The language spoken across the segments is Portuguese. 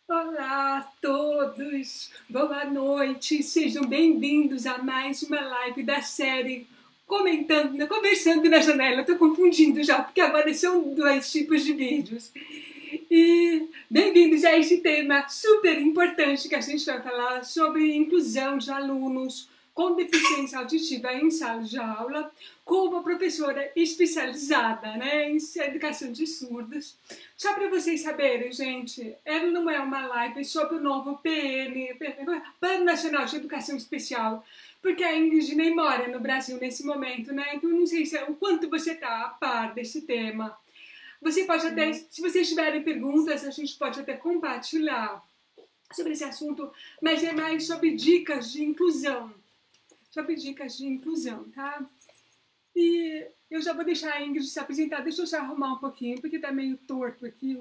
Olá a todos, boa noite, sejam bem-vindos a mais uma live da série Conversando na Janela. Estou confundindo já, porque agora são dois tipos de vídeos. E bem-vindos a este tema super importante que a gente vai falar sobre inclusão de alunos com deficiência auditiva em sala de aula, com uma professora especializada, né, em educação de surdos. Só para vocês saberem, gente, ela não é uma live sobre o novo Plano Nacional de Educação Especial, porque a Ingrid nem mora no Brasil nesse momento, né? Então não sei o quanto você está a par desse tema. Você pode até, se vocês tiverem perguntas, a gente pode até compartilhar sobre esse assunto, mas é mais sobre dicas de inclusão. Sobre dicas de inclusão, tá? E eu já vou deixar a Ingrid se apresentar. Deixa eu já arrumar um pouquinho, porque tá meio torto aqui.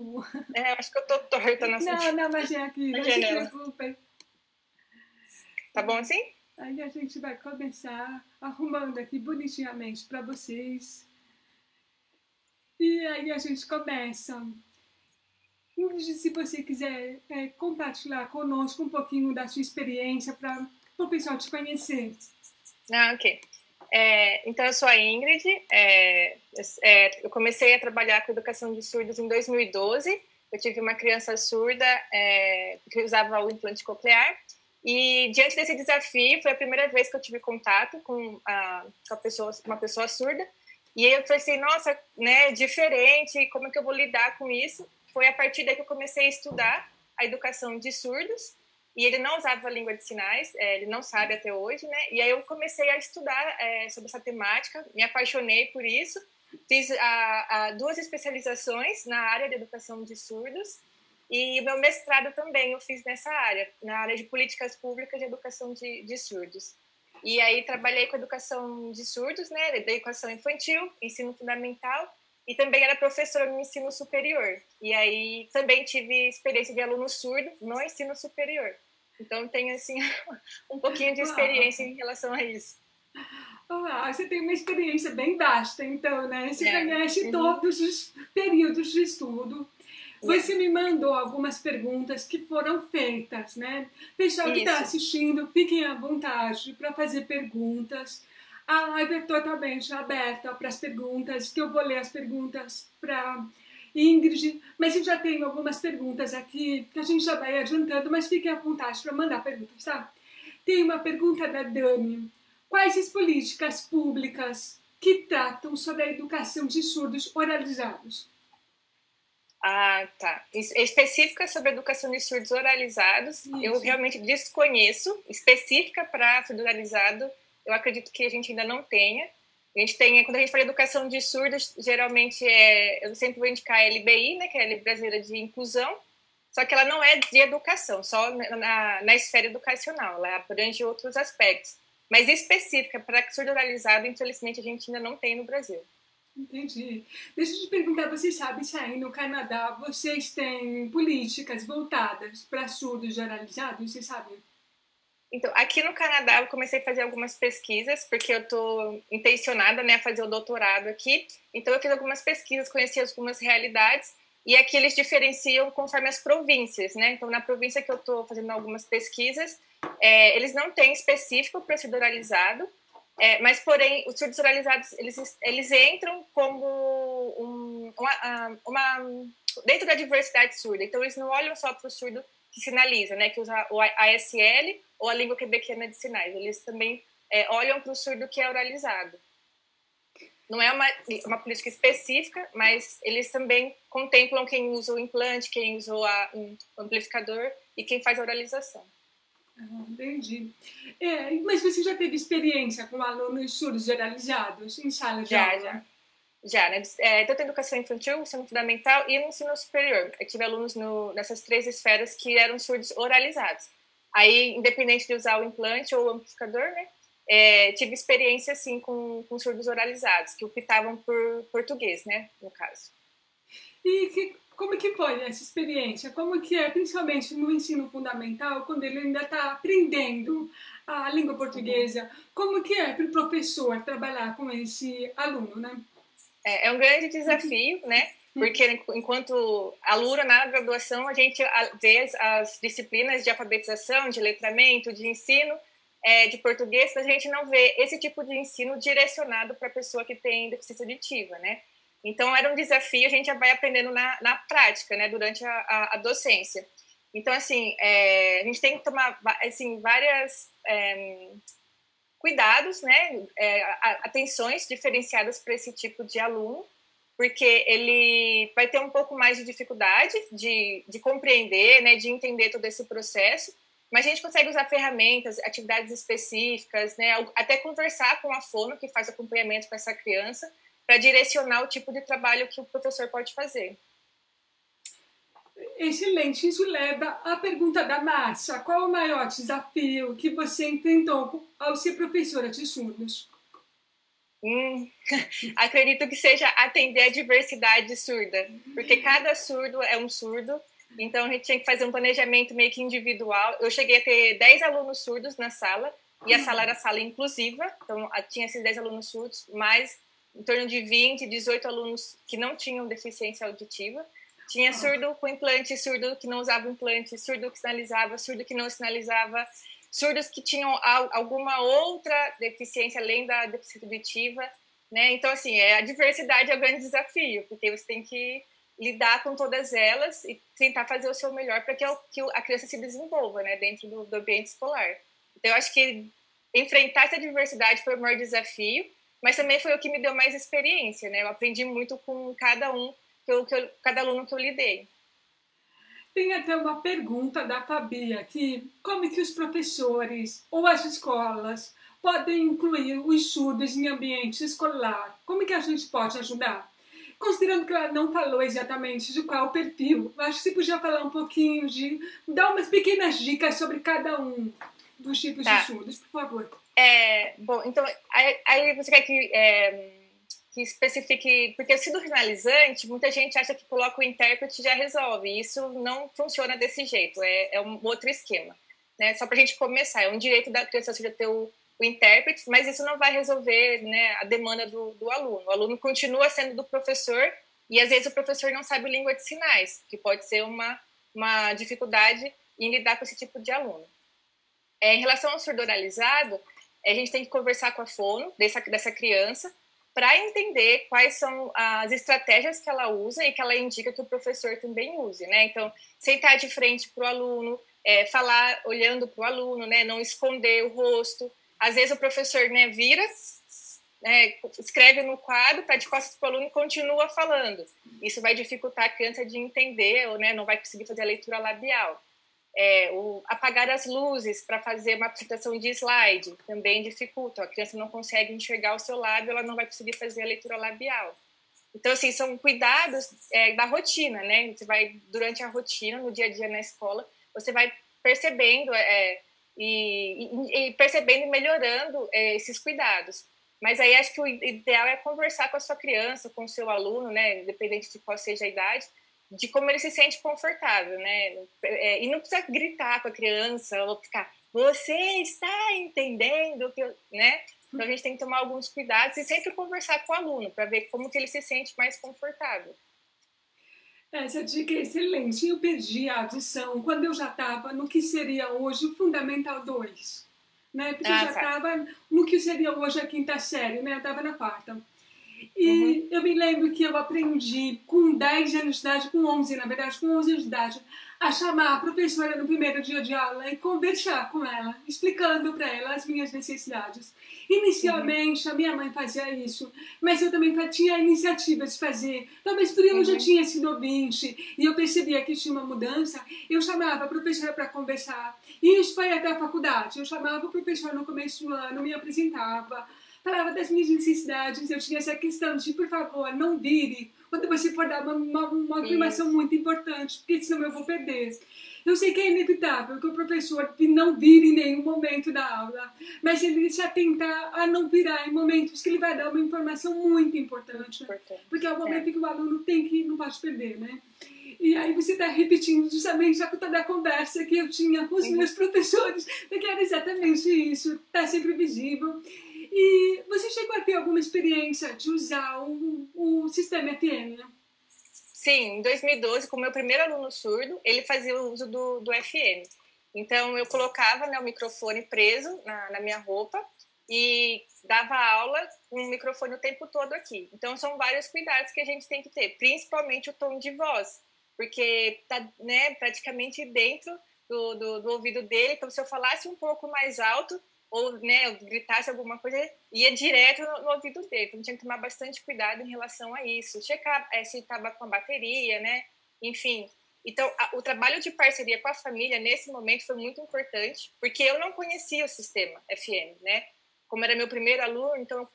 Acho que eu tô torta na sua... Não, mas é aqui, não se preocupe. Tá bom assim? Aí a gente vai começar arrumando aqui bonitinhamente para vocês. E aí a gente começa. Ingrid, se você quiser compartilhar conosco um pouquinho da sua experiência para o pessoal te conhecer. Ok. Então, eu sou a Ingrid. Eu comecei a trabalhar com educação de surdos em 2012. Eu tive uma criança surda que usava o implante coclear. E, diante desse desafio, foi a primeira vez que eu tive contato com uma pessoa surda. E aí eu pensei, nossa, né, diferente, como é que eu vou lidar com isso? Foi a partir daí que eu comecei a estudar a educação de surdos. E ele não usava a língua de sinais, ele não sabe até hoje, né? E aí eu comecei a estudar sobre essa temática, me apaixonei por isso. Fiz duas especializações na área de educação de surdos. E o meu mestrado também eu fiz nessa área, na área de políticas públicas de educação de surdos. E aí trabalhei com educação de surdos, né, da educação infantil, ensino fundamental, e também era professora no ensino superior. E aí também tive experiência de aluno surdo no ensino superior. Então tenho, assim, um pouquinho de experiência em relação a isso. Você tem uma experiência bem vasta, então, né? Você conhece todos os períodos de estudo. Você me mandou algumas perguntas que foram feitas, né? Pessoal que está assistindo, fiquem à vontade para fazer perguntas. A live é totalmente aberta para as perguntas, que eu vou ler as perguntas para Ingrid, mas eu já tenho algumas perguntas aqui, que a gente já vai adiantando, mas fiquem à vontade para mandar perguntas, tá? Tem uma pergunta da Dani. Quais as políticas públicas que tratam sobre a educação de surdos oralizados? Tá. Específica sobre a educação de surdos oralizados, eu realmente desconheço. Específica para surdo oralizado, eu acredito que a gente ainda não tenha. A gente tem, quando a gente fala de educação de surdos, geralmente eu sempre vou indicar a LBI, né, que é a Lei Brasileira de Inclusão, só que ela não é de educação, só na esfera educacional, ela abrange outros aspectos. Mas específica para surdo oralizado, infelizmente, a gente ainda não tem no Brasil. Entendi. Deixa eu te perguntar, você sabe se aí no Canadá vocês têm políticas voltadas para surdos oralizados? Você sabe? Então, aqui no Canadá eu comecei a fazer algumas pesquisas, porque eu estou intencionada, né, a fazer o doutorado aqui. Então eu fiz algumas pesquisas, conheci algumas realidades, e aqui eles diferenciam conforme as províncias, né? Então, na província que eu estou fazendo algumas pesquisas, eles não têm específico para surdo oralizado, mas, porém, os surdos oralizados, eles entram como dentro da diversidade surda. Então, eles não olham só para o surdo que sinaliza, né, que usa o ASL ou a língua quebequiana de sinais. Eles também olham para o surdo que é oralizado. Não é uma política específica, mas eles também contemplam quem usa o implante, quem usa o amplificador e quem faz a oralização. Entendi. Mas você já teve experiência com alunos surdos oralizados em sala de aula? Já, né? Tanto educação infantil, ensino fundamental e no ensino superior. Eu tive alunos nessas três esferas que eram surdos oralizados. Aí, independente de usar o implante ou o amplificador, né? Tive experiência, assim, com surdos oralizados, que optavam por português, né? No caso. E como que foi essa experiência? Como que é, principalmente no ensino fundamental, quando ele ainda está aprendendo a língua portuguesa, como que é para o professor trabalhar com esse aluno, né? É um grande desafio, né? Porque enquanto aluno na graduação, a gente vê as disciplinas de alfabetização, de letramento, de ensino de português, mas a gente não vê esse tipo de ensino direcionado para a pessoa que tem deficiência auditiva, né? Então, era um desafio, a gente já vai aprendendo na prática, né, durante a docência. Então, assim, a gente tem que tomar, assim, várias cuidados, né, atenções diferenciadas para esse tipo de aluno, porque ele vai ter um pouco mais de dificuldade de compreender, né, de entender todo esse processo, mas a gente consegue usar ferramentas, atividades específicas, né, até conversar com a fono, que faz acompanhamento com essa criança, para direcionar o tipo de trabalho que o professor pode fazer. Excelente, isso leva à pergunta da Márcia. Qual o maior desafio que você enfrentou ao ser professora de surdos? Acredito que seja atender a diversidade surda, porque cada surdo é um surdo, então a gente tinha que fazer um planejamento meio que individual. Eu cheguei a ter 10 alunos surdos na sala, e a sala era sala inclusiva, então tinha esses 10 alunos surdos, mais em torno de 20, 18 alunos que não tinham deficiência auditiva. Tinha surdo com implante, surdo que não usava implante, surdo que sinalizava, surdo que não sinalizava, surdos que tinham alguma outra deficiência além da deficiência auditiva, né? Então, assim, a diversidade é o grande desafio, porque você tem que lidar com todas elas e tentar fazer o seu melhor para que a criança se desenvolva, né, dentro do ambiente escolar. Então, eu acho que enfrentar essa diversidade foi o maior desafio, mas também foi o que me deu mais experiência, né? Eu aprendi muito com cada aluno que eu lidei. Tem até uma pergunta da Fabi aqui, como que os professores ou as escolas podem incluir os surdos em ambiente escolar? Como que a gente pode ajudar? Considerando que ela não falou exatamente de qual perfil, eu acho que você podia falar um pouquinho dar umas pequenas dicas sobre cada um dos tipos de surdos, por favor. Bom, então, aí você quer que especifique, porque o surdo finalizante, muita gente acha que coloca o intérprete e já resolve, e isso não funciona desse jeito, é um outro esquema, né? Só para a gente começar, é um direito da criança já ter o intérprete, mas isso não vai resolver, né, a demanda do aluno. O aluno continua sendo do professor, e às vezes o professor não sabe língua de sinais, que pode ser uma dificuldade em lidar com esse tipo de aluno. Em relação ao surdo oralizado, a gente tem que conversar com a fono dessa criança, para entender quais são as estratégias que ela usa e que ela indica que o professor também use, né? Então, sentar de frente para o aluno, falar olhando para o aluno, né? Não esconder o rosto. Às vezes o professor, né, vira, escreve no quadro, está de costas para o aluno e continua falando. Isso vai dificultar a criança de entender, ou, né, não vai conseguir fazer a leitura labial. Apagar as luzes para fazer uma apresentação de slide também dificulta. A criança não consegue enxergar o seu lábio, ela não vai conseguir fazer a leitura labial. Então, assim, são cuidados da rotina, né? Você vai, durante a rotina, no dia a dia na escola, você vai percebendo e percebendo e melhorando esses cuidados. Mas aí acho que o ideal é conversar com a sua criança, com o seu aluno, né? Independente de qual seja a idade, de como ele se sente confortável, né? E não precisa gritar com a criança ou ficar, você está entendendo que né? Então a gente tem que tomar alguns cuidados e sempre conversar com o aluno para ver como que ele se sente mais confortável. Essa dica é excelente. Eu perdi a adição quando eu já estava no que seria hoje o Fundamental 2, né? Porque eu já estava no que seria hoje a quinta série, né? Eu estava na quarta. E eu me lembro que eu aprendi com 10 anos de idade, com 11, na verdade, com 11 anos de idade, a chamar a professora no primeiro dia de aula e conversar com ela, explicando para ela as minhas necessidades. Inicialmente, a minha mãe fazia isso, mas eu também tinha a iniciativa de fazer. Talvez por eu já tinha sido ouvinte e eu percebia que tinha uma mudança, eu chamava a professora para conversar. E isso foi até a faculdade. Eu chamava o professor no começo do ano, me apresentava, falava das minhas necessidades, eu tinha essa questão de, por favor, não vire quando você for dar uma afirmação muito importante, porque senão eu vou perder. Eu sei que é inevitável que o professor não vire em nenhum momento da aula, mas ele se atentar a não virar em momentos que ele vai dar uma informação muito importante, porque é o momento que o aluno não pode perder, né? E aí você está repetindo justamente a toda a conversa que eu tinha com os meus professores, que era exatamente isso, está sempre visível. E você chegou a ter alguma experiência de usar o sistema FM? Sim, em 2012, com o meu primeiro aluno surdo, ele fazia o uso do FM. Então, eu colocava, né, o microfone preso na minha roupa e dava aula com o microfone o tempo todo aqui. Então, são vários cuidados que a gente tem que ter, principalmente o tom de voz, porque tá, né, praticamente dentro do ouvido dele. Então, se eu falasse um pouco mais alto, ou, né, eu gritasse alguma coisa, ia direto no ouvido dele. Então, tinha que tomar bastante cuidado em relação a isso. Checar se estava com a bateria, né? Enfim. Então, o trabalho de parceria com a família, nesse momento, foi muito importante, porque eu não conhecia o sistema FM, né? Como era meu primeiro aluno, então,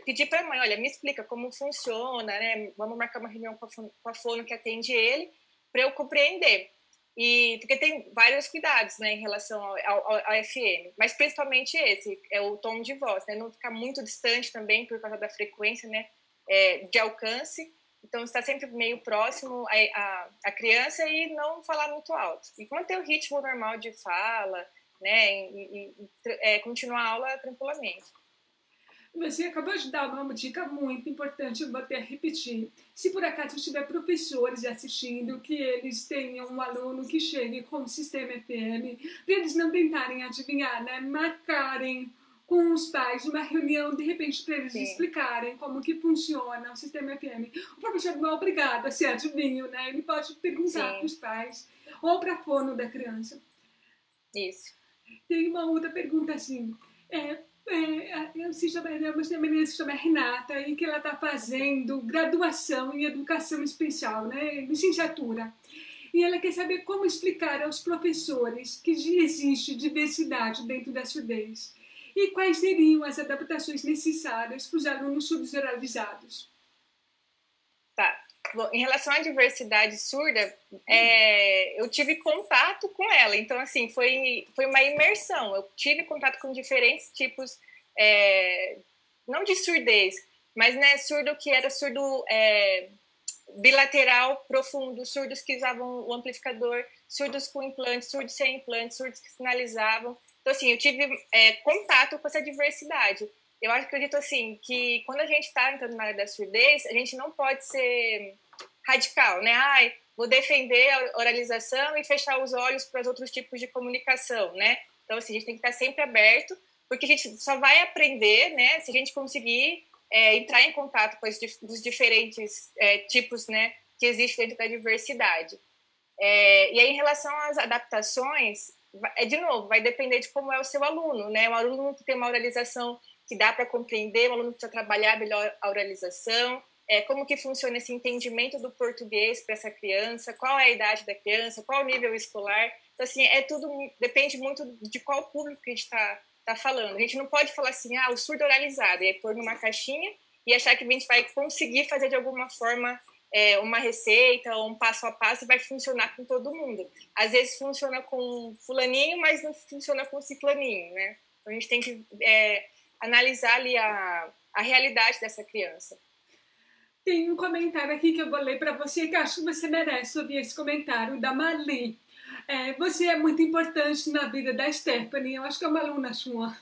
pedi para a mãe, olha, me explica como funciona, né? Vamos marcar uma reunião com a fono que atende ele, para eu compreender. Porque tem vários cuidados, né, em relação ao FM, mas principalmente esse, é o tom de voz, né, não ficar muito distante também por causa da frequência, né, de alcance, então está sempre meio próximo à criança e não falar muito alto. E manter o ritmo normal de fala, né, continuar a aula tranquilamente. Você acabou de dar uma dica muito importante, eu vou até repetir. Se por acaso tiver professores assistindo, que eles tenham um aluno que chegue com o sistema FM, para eles não tentarem adivinhar, né? Marcarem com os pais uma reunião, de repente, para eles explicarem como que funciona o sistema FM. O professor não é obrigado a ser adivinho, né? Ele pode perguntar para os pais ou para a fono da criança. Isso. Tem uma outra pergunta assim, uma menina se chama Renata e que ela está fazendo graduação em educação especial, né, licenciatura. E ela quer saber como explicar aos professores que existe diversidade dentro da surdez e quais seriam as adaptações necessárias para os alunos surdos oralizados. Tá. Bom, em relação à diversidade surda, eu tive contato com ela. Então, assim, foi uma imersão. Eu tive contato com diferentes tipos, não de surdez, mas, né, surdo que era surdo bilateral profundo, surdos que usavam o amplificador, surdos com implante, surdos sem implante, surdos que sinalizavam. Então, assim, eu tive contato com essa diversidade. Eu acredito, assim, que quando a gente está entrando na área da surdez, a gente não pode ser radical, né? Vou defender a oralização e fechar os olhos para os outros tipos de comunicação, né? Então, assim, a gente tem que estar sempre aberto, porque a gente só vai aprender, né, se a gente conseguir entrar em contato com os diferentes tipos, né, que existem dentro da diversidade. E aí, em relação às adaptações, de novo, vai depender de como é o seu aluno, né? Um aluno que tem uma oralização que dá para compreender, um aluno que precisa trabalhar melhor a oralização, como que funciona esse entendimento do português para essa criança, qual é a idade da criança, qual o nível escolar. Então, assim, tudo depende muito de qual público que a gente está falando. A gente não pode falar assim, o surdo oralizado, e aí pôr numa caixinha e achar que a gente vai conseguir fazer de alguma forma uma receita ou um passo a passo e vai funcionar com todo mundo. Às vezes funciona com fulaninho, mas não funciona com ciclaninho, né? Então, a gente tem que analisar ali a realidade dessa criança. Tem um comentário aqui que eu vou ler para você, que eu acho que você merece ouvir esse comentário, da Marli. Você é muito importante na vida da Stephanie, eu acho que é uma aluna sua.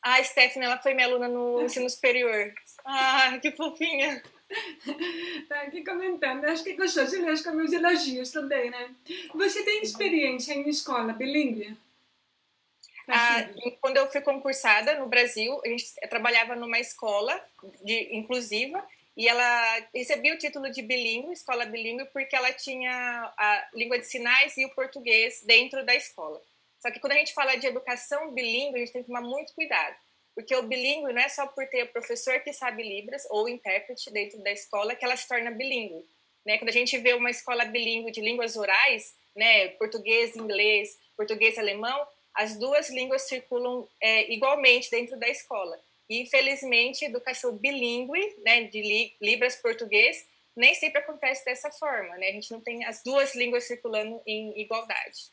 A Stephanie, ela foi minha aluna no ensino superior. Que fofinha. Tá aqui comentando, acho que gostou de ler com meus elogios também, né? Você tem experiência em escola bilíngue? Quando eu fui concursada no Brasil, a gente trabalhava numa escola inclusiva e ela recebia o título de bilíngue, escola bilíngue, porque ela tinha a língua de sinais e o português dentro da escola. Só que quando a gente fala de educação bilíngue, a gente tem que tomar muito cuidado, porque o bilíngue não é só por ter o professor que sabe Libras ou intérprete dentro da escola que ela se torna bilíngue, né? Quando a gente vê uma escola bilíngue de línguas orais, né, português, inglês, português, alemão, as duas línguas circulam igualmente dentro da escola. E, infelizmente, educação bilíngue, né, de Libras português, nem sempre acontece dessa forma, né? A gente não tem as duas línguas circulando em igualdade.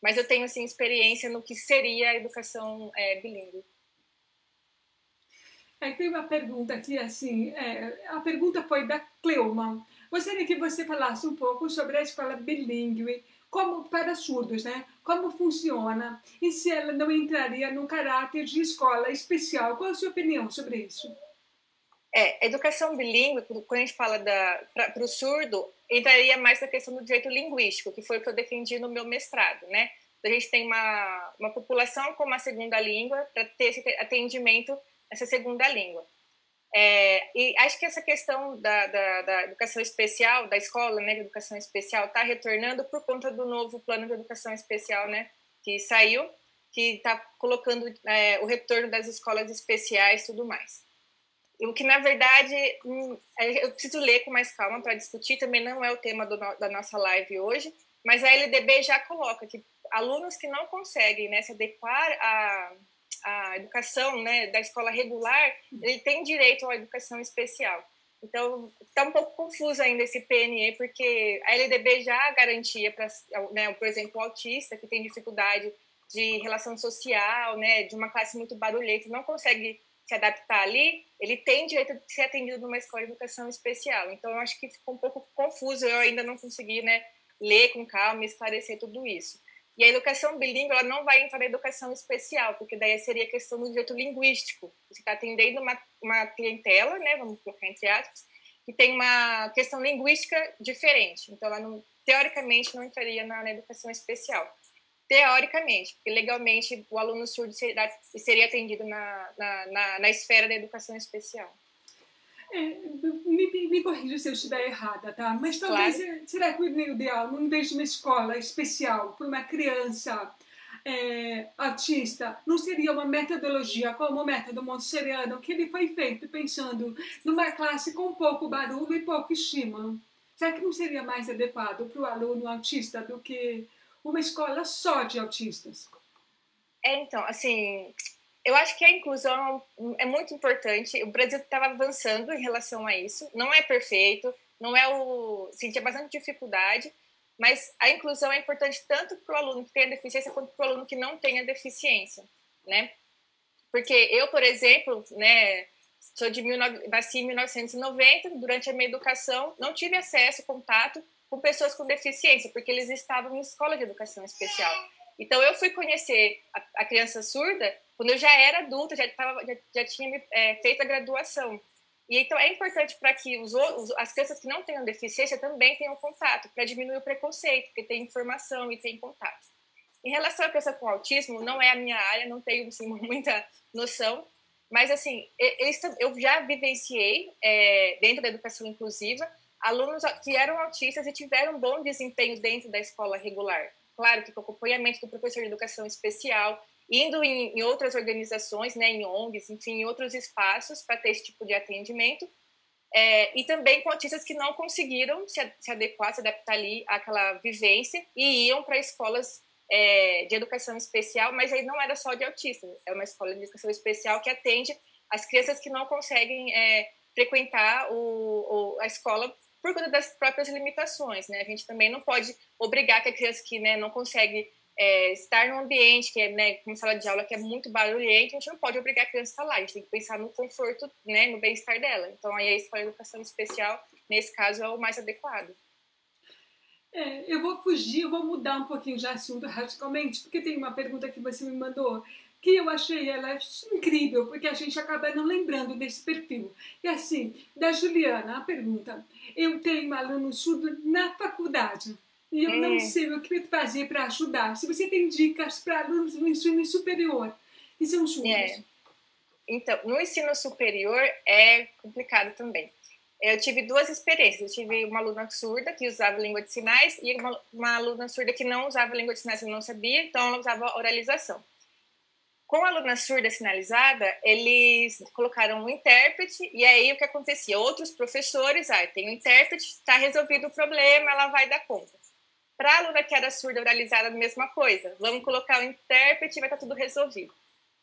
Mas eu tenho, assim, experiência no que seria a educação bilíngue. Tem uma pergunta aqui, assim, a pergunta foi da Cleuma. Gostaria que você falasse um pouco sobre a escola bilíngue, como para surdos, né? Como funciona e se ela não entraria no caráter de escola especial. Qual a sua opinião sobre isso? A educação bilíngue, quando a gente fala para o surdo, entraria mais na questão do direito linguístico, que foi o que eu defendi no meu mestrado, né? A gente tem uma população com uma segunda língua para ter esse atendimento nessa segunda língua. E acho que essa questão da educação especial, da escola, né, de educação especial, está retornando por conta do novo plano de educação especial, né, que saiu, que está colocando o retorno das escolas especiais e tudo mais. O que, na verdade, eu preciso ler com mais calma para discutir, também não é o tema da nossa live hoje, mas a LDB já coloca que alunos que não conseguem, né, se adequar à educação, né, da escola regular, ele tem direito à educação especial. Então, está um pouco confuso ainda esse PNE, porque a LDB já garantia, né, por exemplo, o autista, que tem dificuldade de relação social, né, de uma classe muito barulhenta, não consegue se adaptar ali, ele tem direito de ser atendido numa escola de educação especial. Então, eu acho que ficou um pouco confuso, eu ainda não consegui, né, ler com calma e esclarecer tudo isso. E a educação bilíngue, ela não vai entrar na educação especial, porque daí seria questão do direito linguístico. Você está atendendo uma clientela, né, vamos colocar entre aspas, que tem uma questão linguística diferente. Então, ela não, teoricamente, não entraria na educação especial. Teoricamente, porque legalmente o aluno surdo seria atendido na esfera da educação especial. Me corrija se eu estiver errada, tá? Mas talvez, claro. Será que o ideal, em vez de uma escola especial para uma criança autista, não seria uma metodologia como o método montessoriano, que ele foi feito pensando numa classe com pouco barulho e pouco estímulo? Será que não seria mais adequado para o aluno autista do que uma escola só de autistas? Então, assim, eu acho que a inclusão é muito importante. O Brasil estava avançando em relação a isso. Não é perfeito, não é sim, tinha bastante dificuldade, mas a inclusão é importante tanto para o aluno que tem a deficiência quanto para o aluno que não tem a deficiência, né? Porque eu, por exemplo, né, nasci em 1990, durante a minha educação, não tive acesso, contato com pessoas com deficiência, porque eles estavam em escola de educação especial. Então, eu fui conhecer a criança surda quando eu já era adulta, já tinha feito a graduação. E então, é importante para que as crianças que não tenham deficiência também tenham contato, para diminuir o preconceito, porque tem informação e tem contato. Em relação à criança com autismo, não é a minha área, não tenho assim, muita noção, mas assim, eu já vivenciei, dentro da educação inclusiva, alunos que eram autistas e tiveram um bom desempenho dentro da escola regular. Claro que com acompanhamento do professor de educação especial, indo em outras organizações, né, em ONGs, enfim, em outros espaços para ter esse tipo de atendimento. E também com autistas que não conseguiram se adequar, se adaptar ali àquela vivência e iam para escolas de educação especial, mas aí não era só de autistas, é uma escola de educação especial que atende as crianças que não conseguem frequentar a escola por conta das próprias limitações, né? A gente também não pode obrigar que a criança que, né, não consegue estar num ambiente que é, né, como sala de aula, que é muito barulhento, a gente não pode obrigar a criança a estar lá, a gente tem que pensar no conforto, né, no bem-estar dela. Então, aí a escola de educação especial, nesse caso, é o mais adequado. Eu vou mudar um pouquinho de assunto radicalmente, porque tem uma pergunta que você me mandou, que eu achei ela incrível, porque a gente acaba não lembrando desse perfil. E assim, da Juliana, a pergunta: eu tenho um aluno surdo na faculdade e eu não sei o que fazer para ajudar. Se você tem dicas para alunos no ensino superior que são surdos. Então, no ensino superior é complicado também. Eu tive duas experiências. Eu tive uma aluna surda que usava língua de sinais e uma aluna surda que não usava língua de sinais e não sabia, então ela usava oralização. Com a aluna surda sinalizada, eles colocaram um intérprete, e aí o que acontecia? Outros professores, tem um intérprete, está resolvido o problema, ela vai dar conta. Para a aluna que era surda oralizada, a mesma coisa. Vamos colocar o intérprete e vai estar tudo resolvido.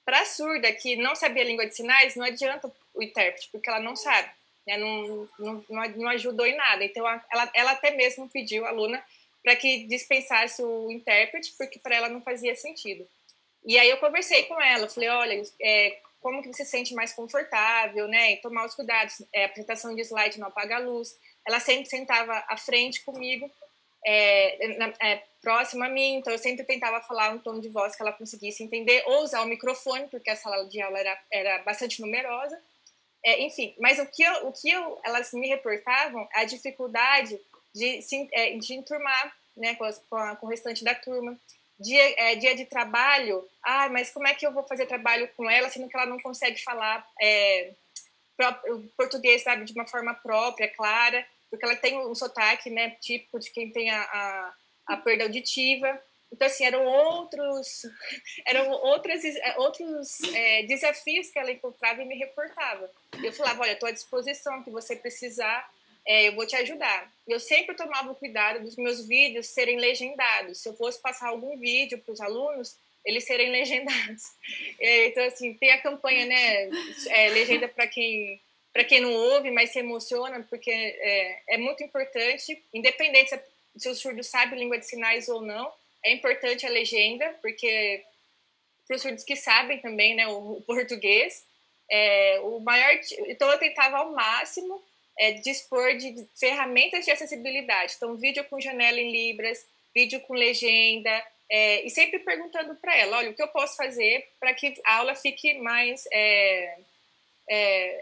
Para a surda que não sabia língua de sinais, não adianta o intérprete, porque ela não sabe, né? Não ajudou em nada. Então, ela até mesmo pediu a aluna para que dispensasse o intérprete, porque para ela não fazia sentido. E aí eu conversei com ela, falei, olha, como que você se sente mais confortável, né, em tomar os cuidados, apresentação de slide, não apagar a luz. Ela sempre sentava à frente comigo, próxima a mim, então eu sempre tentava falar um tom de voz que ela conseguisse entender, ou usar o microfone, porque a sala de aula era bastante numerosa. Enfim, mas elas me reportavam a dificuldade de enturmar, né, com o restante da turma. Dia de trabalho, mas como é que eu vou fazer trabalho com ela, sendo que ela não consegue falar o português, sabe, de uma forma própria, clara, porque ela tem um sotaque, né, típico de quem tem a perda auditiva. Então, assim, eram outros desafios que ela encontrava e me reportava. Eu falava, olha, estou à disposição, que você precisar, eu vou te ajudar. Eu sempre tomava o cuidado dos meus vídeos serem legendados. Se eu fosse passar algum vídeo para os alunos, eles serem legendados. Então, assim, tem a campanha, né, legenda para quem não ouve, mas se emociona, porque é muito importante, independente se o surdo sabe língua de sinais ou não, é importante a legenda, porque para os surdos que sabem também, né, o português, então eu tentava ao máximo dispor de ferramentas de acessibilidade. Então, vídeo com janela em libras, vídeo com legenda, e sempre perguntando para ela, olha, o que eu posso fazer para que a aula fique mais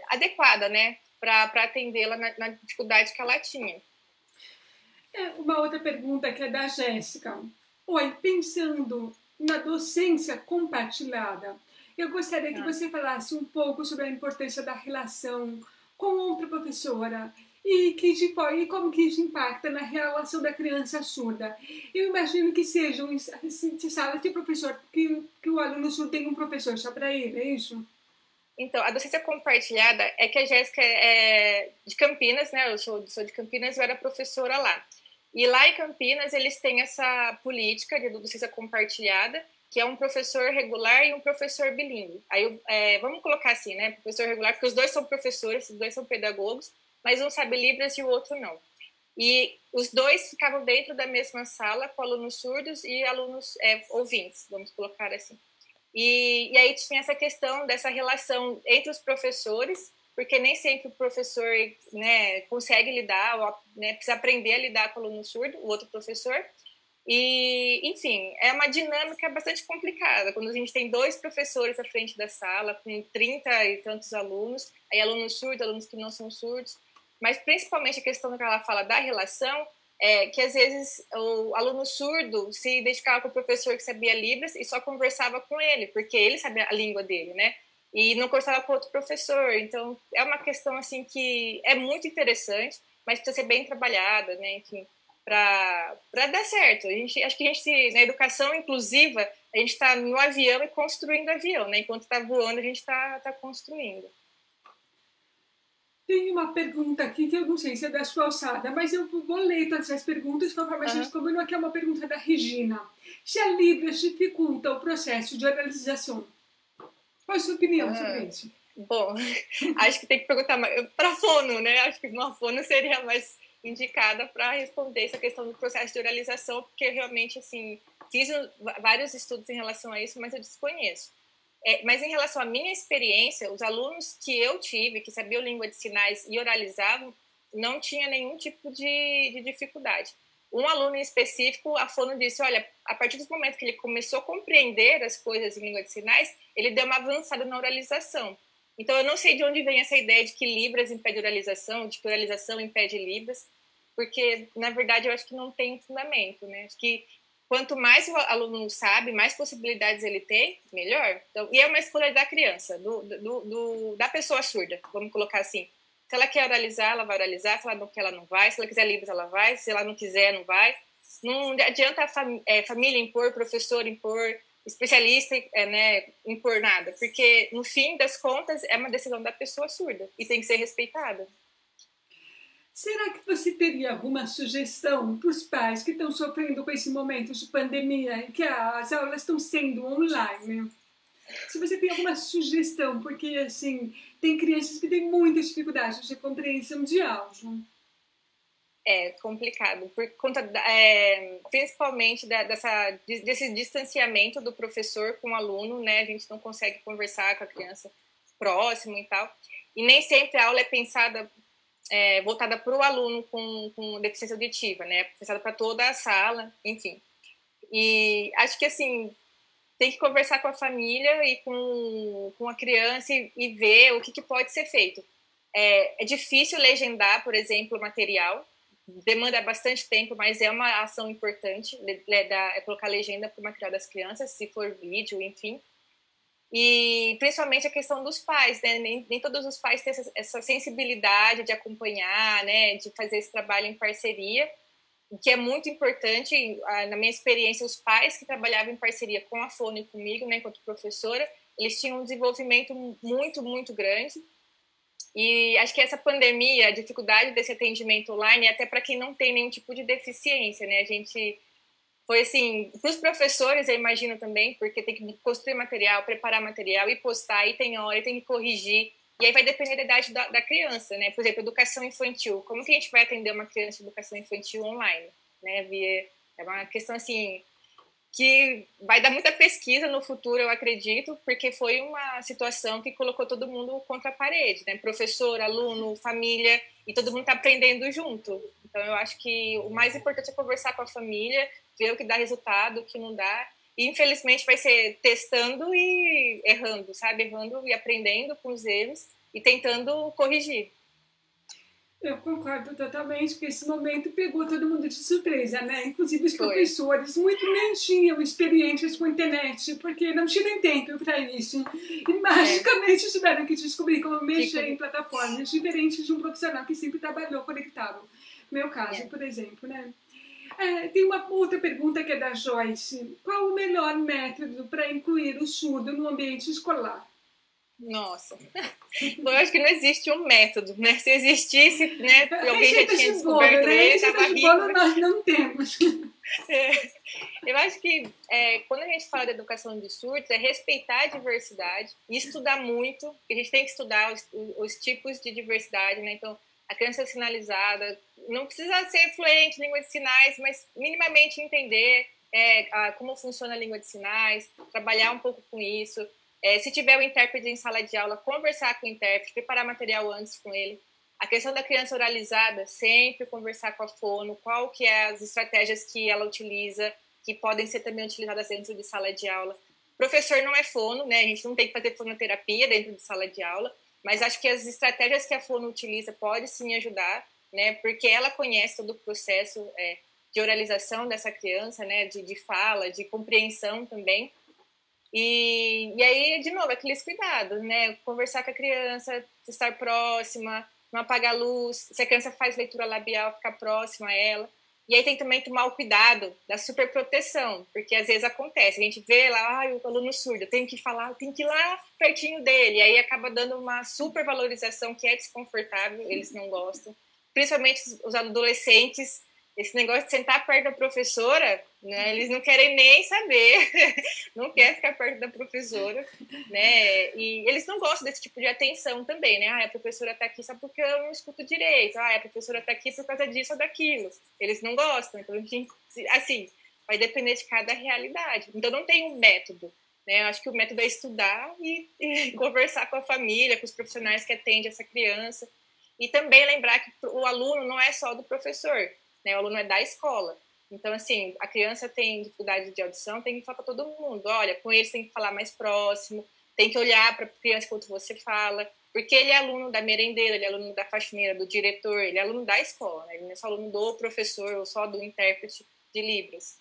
adequada, né, para atendê-la na dificuldade que ela tinha. Uma outra pergunta que é da Jéssica. Oi, pensando na docência compartilhada, eu gostaria que você falasse um pouco sobre a importância da relação com outra professora e como que isso impacta na relação da criança surda. Eu imagino que sejam salas de professor, que o aluno surdo tem um professor só para ele, é isso? Então, a docência compartilhada é que a Jéssica é de Campinas, né? Eu sou de Campinas, eu era professora lá. E lá em Campinas, eles têm essa política de docência compartilhada, que é um professor regular e um professor bilíngue. Aí, vamos colocar assim, né? Professor regular, porque os dois são professores, os dois são pedagogos, mas um sabe Libras e o outro não. E os dois ficavam dentro da mesma sala com alunos surdos e alunos ouvintes, vamos colocar assim. E aí tinha essa questão dessa relação entre os professores, porque nem sempre o professor, né, consegue lidar, né, precisa aprender a lidar com o aluno surdo, o outro professor. E, enfim, é uma dinâmica bastante complicada, quando a gente tem dois professores à frente da sala, com 30 e tantos alunos, aí alunos surdos, alunos que não são surdos, mas principalmente a questão que ela fala da relação, que às vezes o aluno surdo se identificava com o professor que sabia Libras e só conversava com ele, porque ele sabia a língua dele, né? E não conversava com outro professor. Então, é uma questão assim que é muito interessante, mas precisa ser bem trabalhada, né? Enfim, para dar certo. Acho que na educação inclusiva, a gente está no avião e construindo avião, né? Enquanto está voando, a gente está construindo. Tem uma pergunta aqui que eu não sei se é da sua alçada, mas eu vou ler todas as perguntas conforme a gente combinou, aqui é uma pergunta da Regina. Se a Libras dificulta o processo de oralização, qual a sua opinião sobre isso? Bom, acho que tem que perguntar para a fono, né? Acho que uma fono seria mais indicada para responder essa questão do processo de oralização, porque realmente, assim, fiz vários estudos em relação a isso, mas eu desconheço. Mas em relação à minha experiência, os alunos que eu tive, que sabiam língua de sinais e oralizavam, não tinha nenhum tipo de dificuldade. Um aluno em específico, a fono disse, olha, a partir do momento que ele começou a compreender as coisas em língua de sinais, ele deu uma avançada na oralização. Então, eu não sei de onde vem essa ideia de que Libras impede oralização, de que oralização impede Libras, porque, na verdade, eu acho que não tem fundamento, né? Acho que quanto mais o aluno sabe, mais possibilidades ele tem, melhor. Então, e é uma escolha da criança, da pessoa surda, vamos colocar assim. Se ela quer oralizar, ela vai oralizar. Se ela não quer, ela não vai. Se ela quiser Libras, ela vai. Se ela não quiser, não vai. Não adianta a família impor, professor impor, especialista né, impor nada. Porque, no fim das contas, é uma decisão da pessoa surda e tem que ser respeitada. Será que você teria alguma sugestão para os pais que estão sofrendo com esse momento de pandemia em que as aulas estão sendo online? Se você tem alguma sugestão, porque, assim, tem crianças que têm muitas dificuldades de compreensão de áudio. É complicado, por conta, principalmente desse distanciamento do professor com o aluno, né? A gente não consegue conversar com a criança próximo e tal. E nem sempre a aula é pensada, voltada para o aluno com deficiência auditiva, né? Pensada para toda a sala, enfim. E acho que, assim, tem que conversar com a família e com a criança e ver o que pode ser feito. É difícil legendar, por exemplo, o material, demanda bastante tempo, mas é uma ação importante, colocar legenda para o material das crianças, se for vídeo, enfim. E principalmente a questão dos pais, né? Nem todos os pais têm essa sensibilidade de acompanhar, né? De fazer esse trabalho em parceria, o que é muito importante. Na minha experiência, os pais que trabalhavam em parceria com a Fono e comigo, né, enquanto professora, eles tinham um desenvolvimento muito, muito grande. E acho que essa pandemia, a dificuldade desse atendimento online, até para quem não tem nenhum tipo de deficiência, né? A gente foi assim, para os professores, eu imagino também, porque tem que construir material, preparar material e postar, aí tem hora, e tem que corrigir. E aí vai depender da idade da criança, né? Por exemplo, educação infantil. Como que a gente vai atender uma criança de educação infantil online? Né? É uma questão, assim, que vai dar muita pesquisa no futuro, eu acredito, porque foi uma situação que colocou todo mundo contra a parede, né? Professor, aluno, família, e todo mundo está aprendendo junto. Então, eu acho que o mais importante é conversar com a família, ver o que dá resultado, o que não dá. E, infelizmente, vai ser testando e errando, sabe? Errando e aprendendo com os erros e tentando corrigir. Eu concordo totalmente que esse momento pegou todo mundo de surpresa, né? Inclusive os professores, muito nem tinham experiências com a internet, porque não tinham tempo para isso. E magicamente tiveram que descobrir como mexer em plataformas diferentes de um profissional que sempre trabalhou conectado. Meu caso, por exemplo, né? Tem uma outra pergunta que é da Joyce. Qual o melhor método para incluir o surdo no ambiente escolar? Nossa, eu acho que não existe um método, né? Se existisse, né, alguém já tinha descoberto ele, estava rico. Nós não temos. Eu acho que quando a gente fala de educação de surdos, é respeitar a diversidade e estudar muito. A gente tem que estudar os tipos de diversidade, né? Então, a criança sinalizada não precisa ser fluente em língua de sinais, mas minimamente entender como funciona a língua de sinais, trabalhar um pouco com isso. Se tiver o intérprete em sala de aula, conversar com o intérprete, preparar material antes com ele. A questão da criança oralizada, sempre conversar com a fono, qual que é as estratégias que ela utiliza, que podem ser também utilizadas dentro de sala de aula. O professor não é fono, né? A gente não tem que fazer fonoterapia dentro de sala de aula, mas acho que as estratégias que a fono utiliza podem sim ajudar, né? Porque ela conhece todo o processo de oralização dessa criança, né? De fala, de compreensão também. E aí, de novo, aqueles cuidados, né? Conversar com a criança, estar próxima, não apagar a luz. Se a criança faz leitura labial, ficar próxima a ela. E aí tem também tomar o cuidado da superproteção, porque às vezes acontece, a gente vê lá, o aluno surdo, eu tenho que falar, tem que ir lá pertinho dele, e aí acaba dando uma supervalorização que é desconfortável, eles não gostam. Principalmente os adolescentes, esse negócio de sentar perto da professora, né, eles não querem nem saber, não quer ficar perto da professora, né, e eles não gostam desse tipo de atenção também, né, a professora tá aqui só porque eu não escuto direito, a professora tá aqui por causa disso ou daquilo, eles não gostam, então a gente, assim, vai depender de cada realidade, então não tem um método, né, eu acho que o método é estudar e conversar com a família, com os profissionais que atendem essa criança, e também lembrar que o aluno não é só do professor, né? O aluno é da escola. Então, assim, a criança tem dificuldade de audição, tem que falar para todo mundo. Olha, com eles tem que falar mais próximo, tem que olhar para a criança enquanto você fala, porque ele é aluno da merendeira, ele é aluno da faxineira, do diretor, ele é aluno da escola, né? Ele não é só aluno do professor ou só do intérprete de Libras.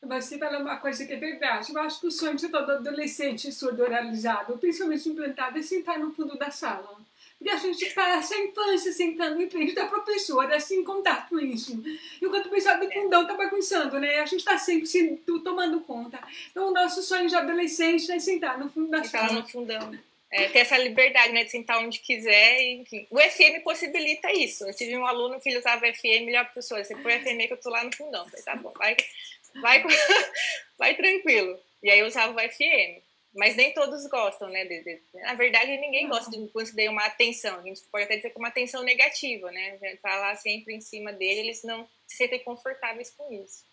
Você falou uma coisa que é verdade. Eu acho que o sonho de todo adolescente surdo oralizado, principalmente implantado, é sentar no fundo da sala. E a gente passa a infância sentando em frente da professora, assim, em contato com isso. Enquanto o pessoal do fundão está bagunçando, né? A gente está sempre tomando conta. Então, o nosso sonho de adolescente é sentar no fundo da sala. Sentar no fundão. Ter essa liberdade, né? De sentar onde quiser. E, enfim. O FM possibilita isso. Eu tive um aluno que ele usava FM, melhor professor. Você põe FM que eu tô lá no fundão. Falei, tá bom, vai tranquilo. E aí eu usava o FM. Mas nem todos gostam, né? Na verdade, ninguém gosta de conceder uma atenção. A gente pode até dizer que é uma atenção negativa, né? Tá lá sempre em cima dele, eles não se sentem confortáveis com isso.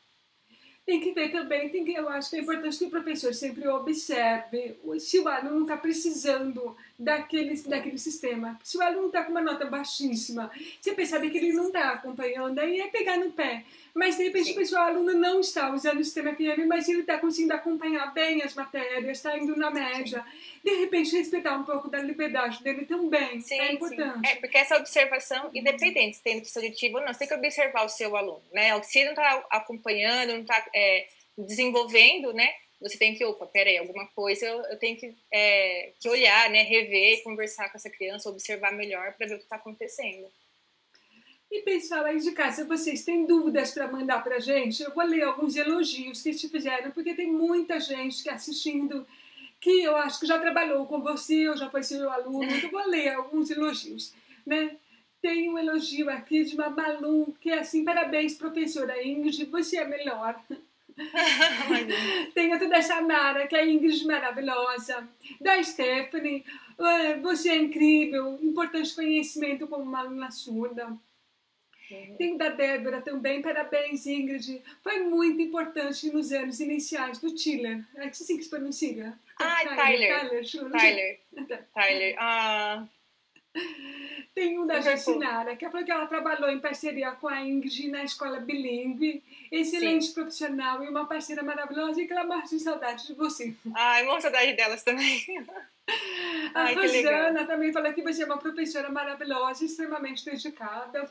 Tem que ver também, eu acho que é importante que o professor sempre observe se o aluno está precisando daquele sistema. Se o aluno está com uma nota baixíssima, você percebe que ele não está acompanhando, aí é pegar no pé. Mas, de repente, o aluno não está usando o sistema FM, mas ele está conseguindo acompanhar bem as matérias, está indo na média. De repente, respeitar um pouco da liberdade dele também é importante. É, porque essa observação, independente se tem notícia auditiva ou não, você tem que observar o seu aluno, né? Se ele não está acompanhando, não está desenvolvendo, né? Você tem que, peraí, alguma coisa eu tenho que olhar, né? Rever, conversar com essa criança, observar melhor para ver o que está acontecendo. E pessoal aí de casa, vocês têm dúvidas para mandar para a gente? Eu vou ler alguns elogios que te fizeram, porque tem muita gente que assistindo, que eu acho que já trabalhou com você, ou já foi seu aluno, então eu vou ler alguns elogios, né? Tem um elogio aqui de uma Malu, que é assim, parabéns, professora Ingrid, você é melhor. Tem outra da Samara, que é a Ingrid maravilhosa. Da Stephanie, você é incrível, importante conhecimento como uma aluna surda. Tem da Débora também, parabéns, Ingrid. Foi muito importante nos anos iniciais do Tiller. É assim que se pronuncia? Tyler. Tem um da Jacinara, que é porque ela trabalhou em parceria com a Ingrid na escola bilíngue. Excelente profissional e uma parceira maravilhosa, e que ela morre de saudade de você. Ai, morro de saudade delas também. A Rosana também fala que você é uma professora maravilhosa, extremamente dedicada.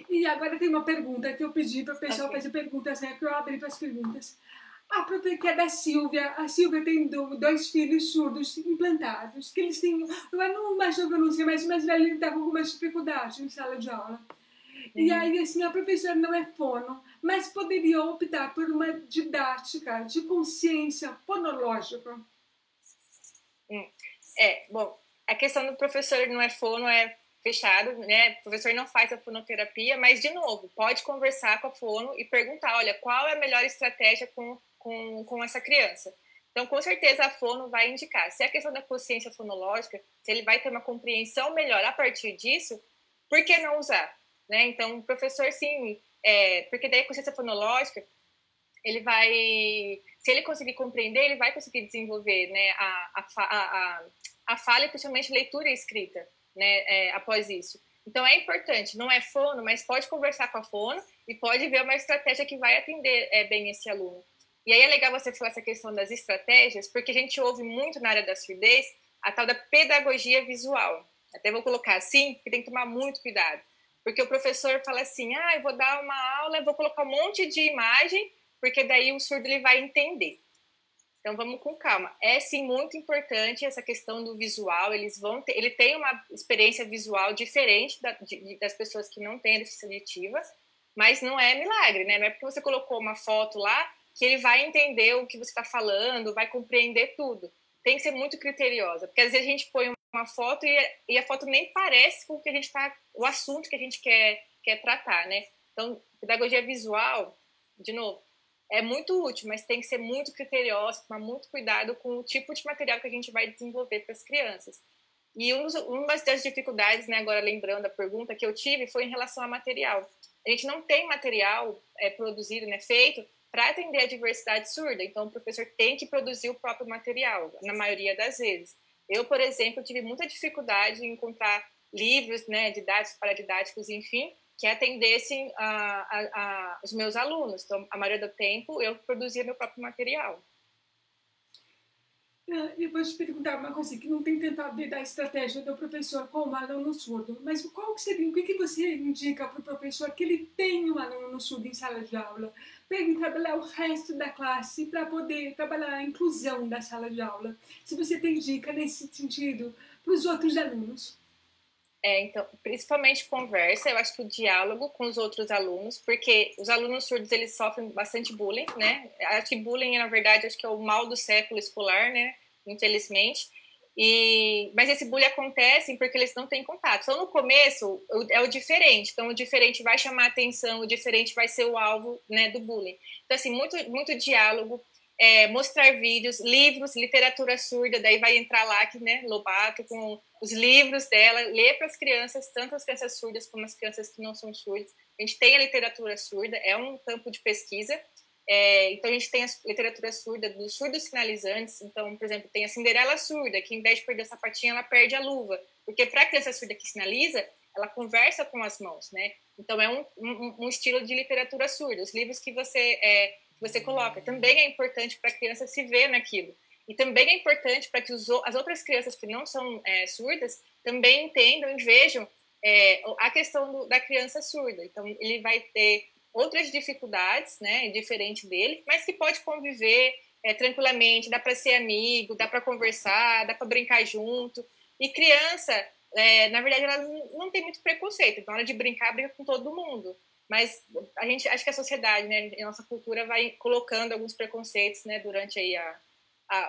E agora tem uma pergunta que eu pedi para o pessoal fazer perguntas, né? Que eu abri para as perguntas. A própria que é da Silvia. A Silvia tem 2 filhos surdos implantados, que eles têm, não mais na pronúncia, mas o mais velho ele está com algumas dificuldades em sala de aula. E aí, assim, a professora não é fono, mas poderia optar por uma didática de consciência fonológica. Bom, a questão do professor não é fono é fechado, né? O professor não faz a fonoterapia, mas, de novo, pode conversar com a fono e perguntar, olha, qual é a melhor estratégia com essa criança? Então, com certeza, a fono vai indicar. Se é a questão da consciência fonológica, se ele vai ter uma compreensão melhor a partir disso, por que não usar? Né? Então, o professor, sim, porque daí a consciência fonológica, ele vai, se ele conseguir compreender, ele vai conseguir desenvolver, né, a fala e principalmente leitura e escrita, né, após isso. Então é importante, não é fono, mas pode conversar com a fono e pode ver uma estratégia que vai atender bem esse aluno. E aí é legal você falar essa questão das estratégias, porque a gente ouve muito na área da surdez a tal da pedagogia visual. Até vou colocar assim, porque tem que tomar muito cuidado. Porque o professor fala assim, eu vou dar uma aula, eu vou colocar um monte de imagem, porque daí o surdo ele vai entender. Então vamos com calma. É sim muito importante essa questão do visual. Ele tem uma experiência visual diferente das pessoas que não têm deficiência auditiva, mas não é milagre, né? Não é porque você colocou uma foto lá que ele vai entender o que você está falando, vai compreender tudo. Tem que ser muito criteriosa, porque às vezes a gente põe uma foto e a foto nem parece com o que a gente o assunto que a gente quer tratar, né? Então, pedagogia visual, de novo, é muito útil, mas tem que ser muito criteriosa, tomar muito cuidado com o tipo de material que a gente vai desenvolver para as crianças. E uma das dificuldades, né, agora lembrando a pergunta que eu tive, foi em relação a material. A gente não tem material produzido, né, feito para atender a diversidade surda, então o professor tem que produzir o próprio material, na maioria das vezes. Eu, por exemplo, tive muita dificuldade em encontrar livros, né, didáticos, paradidáticos, enfim, que atendessem os meus alunos. Então, a maioria do tempo, eu produzia meu próprio material. Eu vou te perguntar uma coisa que não tem tanto a ver da estratégia do professor com o aluno surdo, mas o que você indica para o professor que ele tem um aluno surdo em sala de aula, para ele trabalhar o resto da classe, para poder trabalhar a inclusão da sala de aula? Se você tem dica nesse sentido para os outros alunos. Então, principalmente conversa, eu acho que o diálogo com os outros alunos, porque os alunos surdos, eles sofrem bastante bullying, né? Acho que bullying, na verdade, acho que é o mal do século escolar, né? Infelizmente. Mas esse bullying acontece porque eles não têm contato. Então, no começo, é o diferente. Então, o diferente vai chamar a atenção, o diferente vai ser o alvo, né, do bullying. Então, assim, muito, muito diálogo, mostrar vídeos, livros, literatura surda, daí vai entrar lá, né, Lobato, com os livros dela, ler para as crianças, tanto as crianças surdas como as crianças que não são surdas. A gente tem a literatura surda, é um campo de pesquisa. Então, a gente tem a literatura surda dos surdos sinalizantes. Então, por exemplo, tem a Cinderela surda, que, em vez de perder a sapatinha, ela perde a luva. Porque, para a criança surda que sinaliza, ela conversa com as mãos, né? Então, é um estilo de literatura surda. Os livros que você coloca. Também é importante para a criança se ver naquilo. E também é importante para que as outras crianças que não são surdas também entendam e vejam a questão da criança surda. Então, ele vai ter outras dificuldades, né, diferente dele, mas que pode conviver tranquilamente, dá para ser amigo, dá para conversar, dá para brincar junto. E criança, na verdade, ela não tem muito preconceito. Então, na hora de brincar, brinca com todo mundo. Mas a gente acho que a sociedade, né, a nossa cultura vai colocando alguns preconceitos, né, durante aí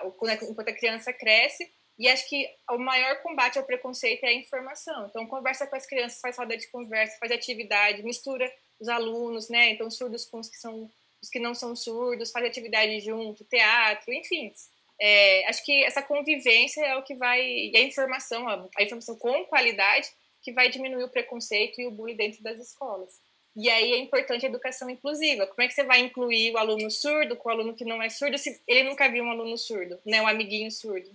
enquanto a criança cresce. E acho que o maior combate ao preconceito é a informação. Então, conversa com as crianças, faz roda de conversa, faz atividade, mistura os alunos, né? Então, surdos com os que não são surdos, faz atividade junto, teatro, enfim. Acho que essa convivência é o que vai... E a informação com qualidade, que vai diminuir o preconceito e o bullying dentro das escolas. E aí é importante a educação inclusiva. Como é que você vai incluir o aluno surdo com o aluno que não é surdo se ele nunca viu um aluno surdo, né? Um amiguinho surdo?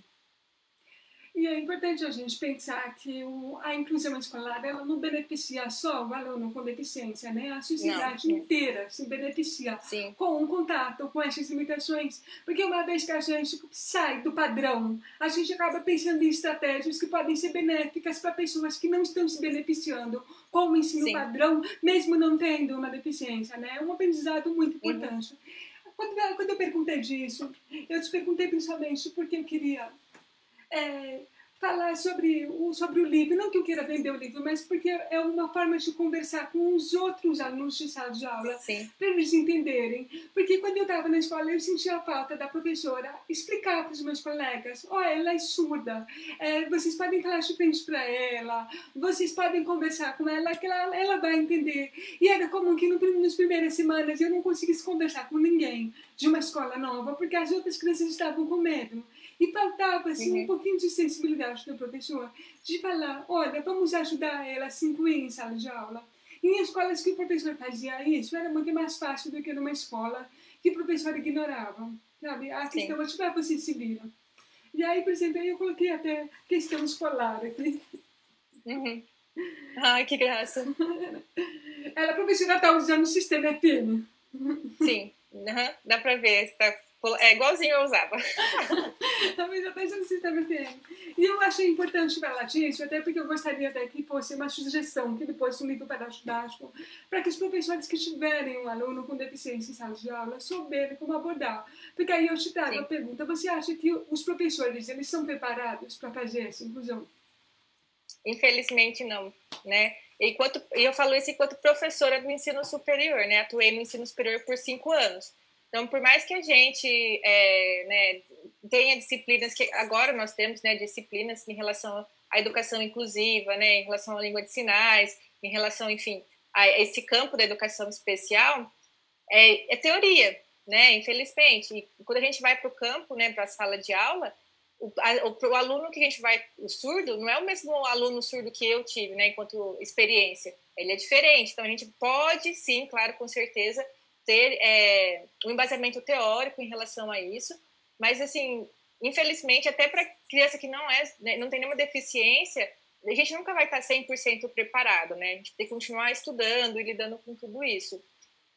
E é importante a gente pensar que a inclusão escolar ela não beneficia só o aluno com deficiência, né? A sociedade inteira se beneficia com o contato com essas limitações. Porque uma vez que a gente sai do padrão, a gente acaba pensando em estratégias que podem ser benéficas para pessoas que não estão se beneficiando com o ensino padrão, mesmo não tendo uma deficiência, né? É um aprendizado muito importante. Quando eu perguntei disso, eu te perguntei principalmente porque eu queria... falar sobre o livro, não que eu queira vender o livro, mas porque é uma forma de conversar com os outros alunos de sala de aula, para eles entenderem. Porque quando eu estava na escola, eu sentia a falta da professora explicar para os meus colegas, ela é surda, vocês podem falar de frente para ela, vocês podem conversar com ela, que ela vai entender. E era comum que nas primeiras semanas eu não conseguisse conversar com ninguém de uma escola nova, porque as outras crianças estavam com medo. E faltava, assim, um pouquinho de sensibilidade do professor, de falar, olha, vamos ajudar ela a se incluir em sala de aula. E em escolas que o professor fazia isso, era muito mais fácil do que numa escola que o professor ignorava, sabe? A questão é você se vira. E aí, por exemplo, eu coloquei até questão escolar aqui. Ai, que graça. Ela, a professora está usando o sistema FM. Sim, dá para ver, é igualzinho eu usava. Talvez até já não se estava entendendo. E eu achei importante falar disso, até porque eu gostaria até que fosse uma sugestão, que depois um livro didático, para que os professores que tiverem um aluno com deficiência em sala de aula souberem como abordar. Porque aí eu te trago a pergunta, você acha que os professores, eles são preparados para fazer essa inclusão? Infelizmente não, né? E eu falo isso enquanto professora do ensino superior, né? Atuei no ensino superior por 5 anos. Então, por mais que a gente tenha disciplinas, que agora nós temos, né, disciplinas em relação à educação inclusiva, né, em relação à língua de sinais, em relação, enfim, a esse campo da educação especial, é teoria, né, infelizmente. E quando a gente vai para o campo, né, para a sala de aula, o aluno que a gente vai, o surdo, não é o mesmo aluno surdo que eu tive, né, enquanto experiência. Ele é diferente. Então, a gente pode, sim, claro, com certeza, ter um embasamento teórico em relação a isso, mas, assim, infelizmente, até para criança que não tem nenhuma deficiência, a gente nunca vai estar 100% preparado, né? A gente tem que continuar estudando e lidando com tudo isso.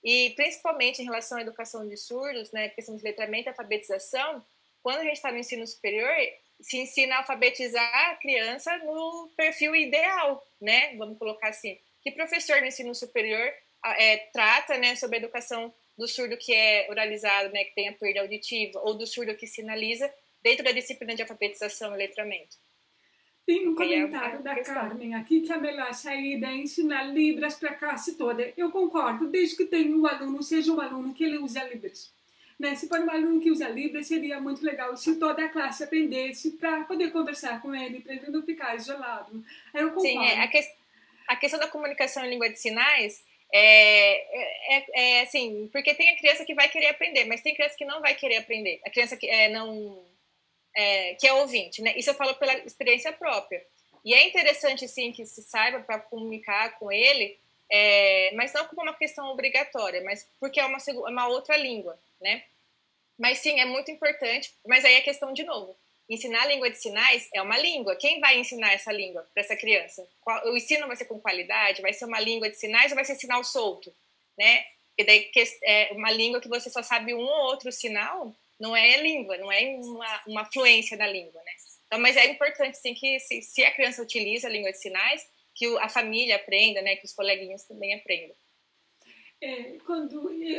E, principalmente, em relação à educação de surdos, né, questão de letramento e alfabetização, quando a gente está no ensino superior, se ensina a alfabetizar a criança no perfil ideal, né? Vamos colocar assim. Que professor no ensino superior trata, né, sobre a educação do surdo que é oralizado, né, que tem a perda auditiva, ou do surdo que sinaliza, dentro da disciplina de alfabetização e letramento? Tem um comentário da Carmen aqui que a melhor saída é ensinar Libras para a classe toda. Eu concordo, desde que tenha um aluno, seja um aluno que ele usa Libras. Né? Se for um aluno que usa Libras, seria muito legal se toda a classe aprendesse para poder conversar com ele, para ele não ficar isolado. Eu concordo. Sim, a questão da comunicação em língua de sinais assim, porque tem a criança que vai querer aprender, mas tem criança que não vai querer aprender. A criança que que é ouvinte, né? Isso eu falo pela experiência própria. E é interessante, sim, que se saiba para comunicar com ele, mas não como uma questão obrigatória, mas porque é uma outra língua, né? Mas sim, é muito importante, mas aí é questão de novo. Ensinar a língua de sinais é uma língua. Quem vai ensinar essa língua para essa criança? O ensino vai ser com qualidade? Vai ser uma língua de sinais ou vai ser sinal solto? Né? Porque daí é uma língua que você só sabe um ou outro sinal, não é língua, não é uma fluência da língua, né? Então, mas é importante, sim, que se a criança utiliza a língua de sinais, que a família aprenda, né? Que os coleguinhas também aprendam.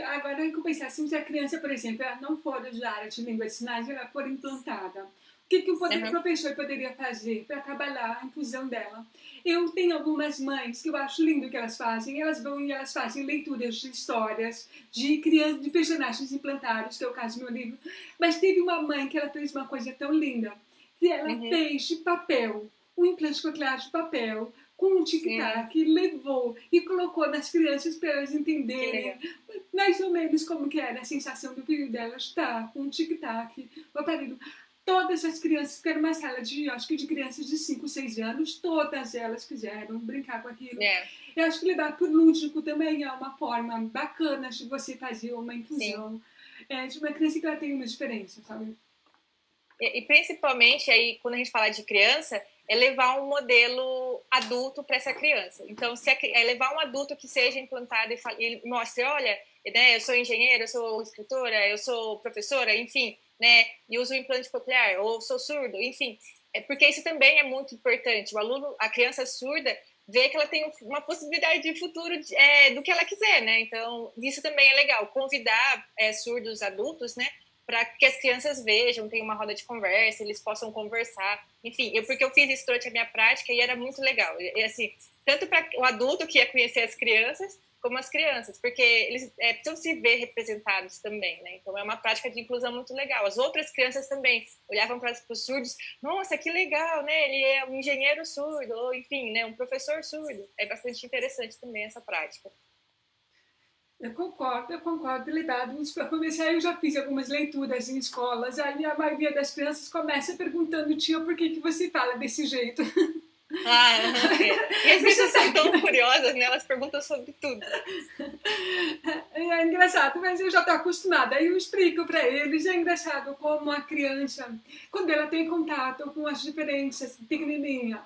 Agora, em compensação, se a criança, por exemplo, ela não for usar de língua de sinais, ela for implantada, o que o professor poderia fazer para trabalhar a inclusão dela? Eu tenho algumas mães que eu acho lindo que elas fazem, elas vão e elas fazem leituras de histórias de crianças, de personagens implantados, que é o caso do meu livro, mas teve uma mãe que ela fez uma coisa tão linda, que ela fez de papel, um implante coclear de papel, com um tic-tac, levou e colocou nas crianças para elas entenderem mais ou menos como que era a sensação do filho delas estar com um tic-tac, o aparelho. Todas as crianças, que era uma sala acho que de crianças de 5, 6 anos, todas elas quiseram brincar com aquilo. Eu acho que levar para o lúdico também é uma forma bacana de você fazer uma inclusão de uma criança que ela tem uma diferença, sabe? E principalmente aí, quando a gente fala de criança, é levar um modelo adulto para essa criança. Então, é levar um adulto que seja implantado e mostre, olha, né, eu sou engenheira, eu sou escritora, eu sou professora, enfim, né, e uso o implante coclear, ou sou surdo, enfim. Porque isso também é muito importante. O aluno, a criança surda, vê que ela tem uma possibilidade de futuro do que ela quiser, né? Então, isso também é legal. Convidar surdos adultos, né, para que as crianças vejam, tenham uma roda de conversa, eles possam conversar. Enfim, porque eu fiz isso durante a minha prática e era muito legal. E assim, tanto para o adulto que ia conhecer as crianças, como as crianças, porque eles precisam se ver representados também, né? Então é uma prática de inclusão muito legal. As outras crianças também olhavam para os surdos, nossa, que legal, né? Ele é um engenheiro surdo, ou enfim, né? Um professor surdo. É bastante interessante também essa prática. Eu concordo, ligado. Para começar, eu já fiz algumas leituras em escolas, aí a maioria das crianças começa perguntando, tia, por que você fala desse jeito? E as pessoas são tão curiosas, né? Elas perguntam sobre tudo. É engraçado, mas eu já estou acostumada. Aí eu explico para eles. É engraçado como a criança, quando ela tem contato com as diferenças pequenininha,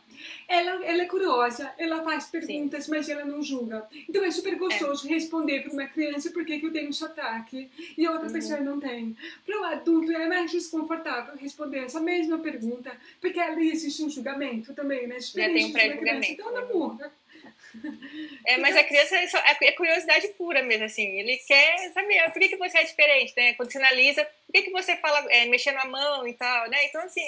ela é curiosa, ela faz perguntas, mas ela não julga. Então é super gostoso responder para uma criança por que eu tenho sotaque e a outra pessoa não tem. Para o adulto é mais desconfortável responder essa mesma pergunta, porque ali existe um julgamento também, né? Já tem um pré-julgamento. Então não muda. Mas a criança é curiosidade pura mesmo, assim. Ele quer saber por que você é diferente, né? Quando sinaliza, por que você fala mexendo a mão e tal, né? Então, assim,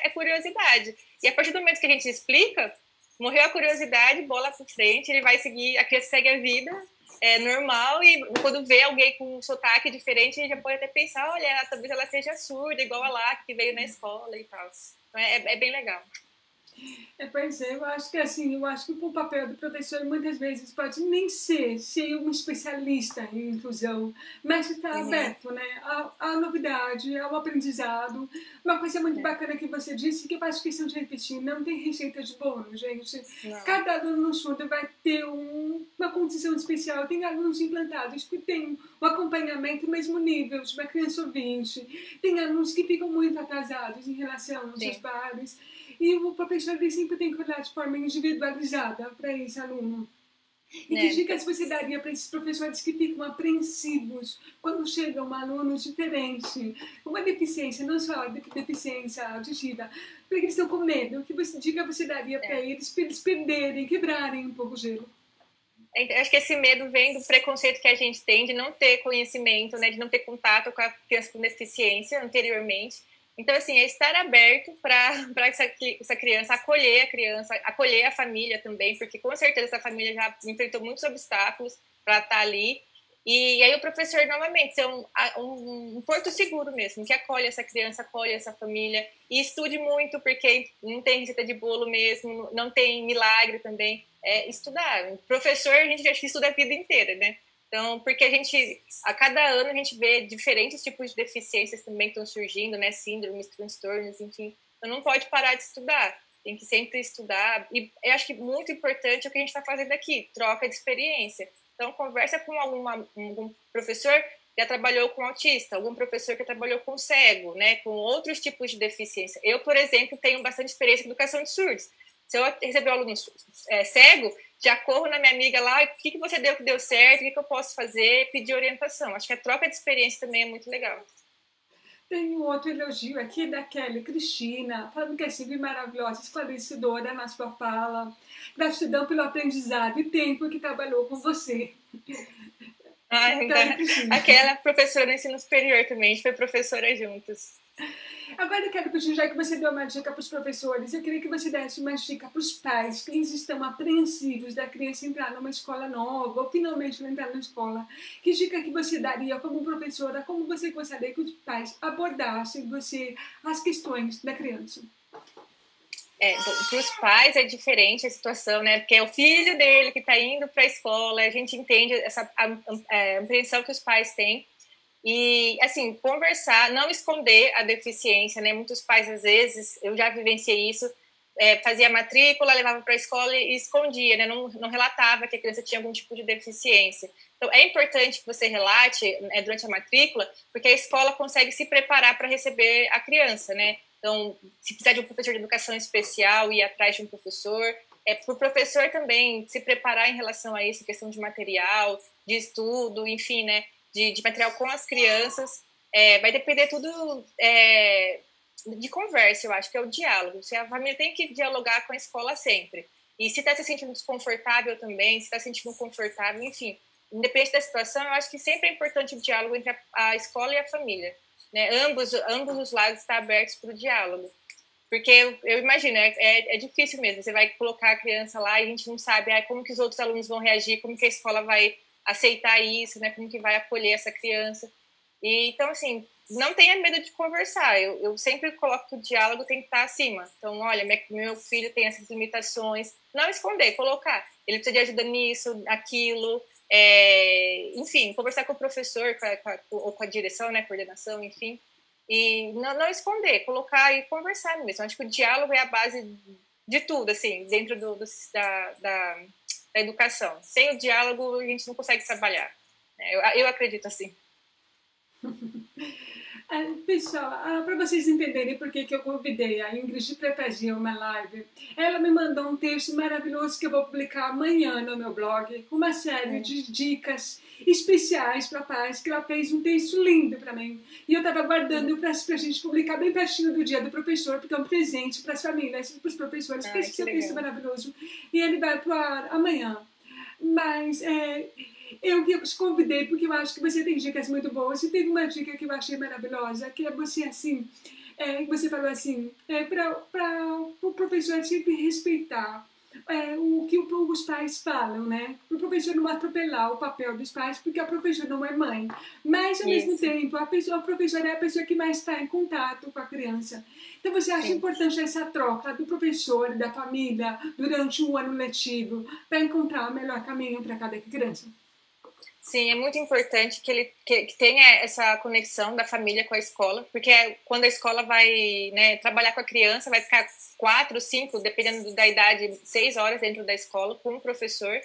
é curiosidade. E a partir do momento que a gente explica, morreu a curiosidade, bola pra frente, ele vai seguir, a criança segue a vida, é normal, e quando vê alguém com um sotaque diferente, ele já pode até pensar, olha, talvez ela seja surda, igual a lá, que veio na escola e tal. Então, é bem legal. Pois é, eu acho que assim, o papel do professor muitas vezes pode nem ser um especialista em inclusão, mas estar aberto, né, à novidade, ao aprendizado. Uma coisa muito bacana que você disse, que eu faço questão de repetir, não tem receita de bolo, gente. Não. Cada aluno surdo vai ter uma condição especial. Tem alunos implantados que têm um acompanhamento no mesmo nível de uma criança ouvinte. Tem alunos que ficam muito atrasados em relação aos seus pares. E o professor sempre tem que olhar de forma individualizada para esse aluno. E que dicas você daria para esses professores que ficam apreensivos quando chega um aluno diferente, com uma deficiência, não só deficiência auditiva, porque eles estão com medo? Que dica você daria para eles perderem, quebrarem um pouco o gelo? Acho que esse medo vem do preconceito que a gente tem de não ter conhecimento, né, de não ter contato com a criança com deficiência anteriormente. Então, assim, é estar aberto para essa criança, acolher a família também, porque com certeza essa família já enfrentou muitos obstáculos para estar ali. E aí o professor, novamente, ser um porto seguro mesmo, que acolhe essa criança, acolhe essa família. E estude muito, porque não tem receita de bolo mesmo, não tem milagre também. É estudar. Professor, a gente acha que estuda a vida inteira, né? Então, porque a cada ano a gente vê diferentes tipos de deficiências também que estão surgindo, né? Síndromes, transtornos, enfim. Então, não pode parar de estudar. tem que sempre estudar. E eu acho que muito importante é o que a gente está fazendo aqui, troca de experiência. Então, conversa com algum professor que já trabalhou com autista, algum professor que trabalhou com cego, né, com outros tipos de deficiência. Eu, por exemplo, tenho bastante experiência em educação de surdos. Se eu receber um aluno cego, já corro na minha amiga lá, o que você deu que deu certo, o que eu posso fazer, pedir orientação. Acho que a troca de experiência também é muito legal. Tem um outro elogio aqui da Kelly Cristina, falando que é sempre maravilhosa, esclarecedora na sua fala. Gratidão pelo aprendizado e tempo que trabalhou com você. Aquela professora do ensino superior também, a gente foi professora juntos. Agora eu quero pedir, já que você deu uma dica para os professores, eu queria que você desse uma dica para os pais, que eles estão apreensivos da criança entrar numa escola nova, ou finalmente entrar na escola. Que dica que você daria como professora, como você gostaria que os pais abordassem as questões da criança? Para os pais é diferente a situação, né? Porque é o filho dele que está indo para a escola, a gente entende essa apreensão que os pais têm. E, assim, conversar, não esconder a deficiência, né? Muitos pais, às vezes, eu já vivenciei isso, fazia matrícula, levava para a escola e escondia, né? Não relatava que a criança tinha algum tipo de deficiência. Então, é importante que você relate durante a matrícula, porque a escola consegue se preparar para receber a criança, né? Então, se precisar de um professor de educação especial, ir atrás de um professor. Para o professor também se preparar em relação a isso, questão de material, de estudo, enfim, né? De material com as crianças. Vai depender tudo de conversa, eu acho, que é o diálogo. Se a família tem que dialogar com a escola sempre. E se está se sentindo desconfortável também, se está se sentindo confortável, enfim, independente da situação, eu acho que sempre é importante o diálogo entre a escola e a família. Né? Ambos os lados estão abertos para o diálogo. Porque eu imagino, é difícil mesmo. Você vai colocar a criança lá e a gente não sabe como que os outros alunos vão reagir, como que a escola vai aceitar isso, né? Como que vai acolher essa criança. E, então, assim, não tenha medo de conversar. Eu sempre coloco que o diálogo tem que estar acima. Então, olha, meu filho tem essas limitações. Não esconder, colocar. Ele precisa de ajuda nisso, aquilo. Enfim, conversar com o professor, ou com a direção, né, coordenação, enfim, e não esconder, colocar e conversar mesmo. Acho que o diálogo é a base de tudo, assim, dentro da educação. Sem o diálogo, a gente não consegue trabalhar. Eu acredito assim. Pessoal, para vocês entenderem por que eu convidei a Ingrid para fazer uma live, ela me mandou um texto maravilhoso que eu vou publicar amanhã no meu blog, com uma série de dicas especiais para pais, que ela fez um texto lindo para mim. E eu estava aguardando para a gente publicar bem pertinho do dia do professor, porque é um presente para as famílias, para os professores, porque esse texto maravilhoso. E ele vai para o ar amanhã. Mas eu te convidei porque eu acho que você tem dicas muito boas. E teve uma dica que eu achei maravilhosa, que é você assim, você falou assim, para o professor sempre respeitar o que os pais falam, né? O professor não atropelar o papel dos pais, porque a professora não é mãe. Mas, ao mesmo tempo, a professora é a pessoa que mais está em contato com a criança. Então, você acha importante essa troca do professor e da família durante um ano letivo para encontrar o melhor caminho para cada criança? Sim, é muito importante que tenha essa conexão da família com a escola, porque quando a escola vai, né, trabalhar com a criança, vai ficar 4, 5, dependendo da idade, 6 horas dentro da escola com o professor.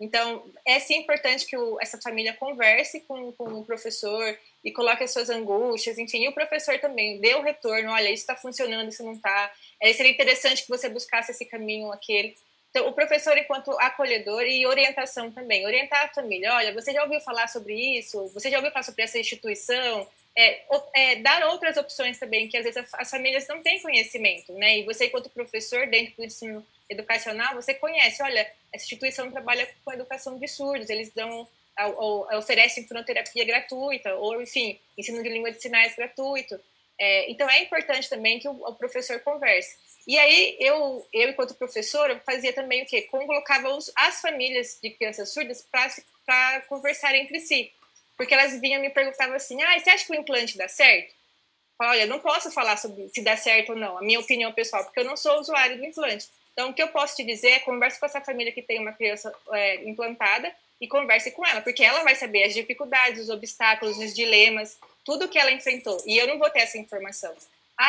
Então, é sim importante que essa família converse com o professor e coloque as suas angústias, enfim, e o professor também dê o retorno, olha, isso está funcionando, isso não está. Seria interessante que você buscasse esse caminho, aquele. Então, o professor, enquanto acolhedor e orientação também, orientar a família, olha, você já ouviu falar sobre isso? Você já ouviu falar sobre essa instituição? Dar outras opções também, que às vezes as famílias não têm conhecimento, né? E você, enquanto professor, dentro do ensino educacional, você conhece, olha, essa instituição trabalha com educação de surdos, eles oferecem fonoterapia gratuita, ou, enfim, ensino de língua de sinais gratuito. Então, é importante também que o professor converse. E aí, eu enquanto professora, fazia também o quê? Colocava as famílias de crianças surdas para conversar entre si. Porque elas vinham e me perguntavam assim, você acha que o implante dá certo? Olha, não posso falar sobre se dá certo ou não, a minha opinião pessoal, porque eu não sou usuário do implante. Então, o que eu posso te dizer é converse com essa família que tem uma criança implantada e converse com ela, porque ela vai saber as dificuldades, os obstáculos, os dilemas, tudo que ela enfrentou. E eu não vou ter essa informação.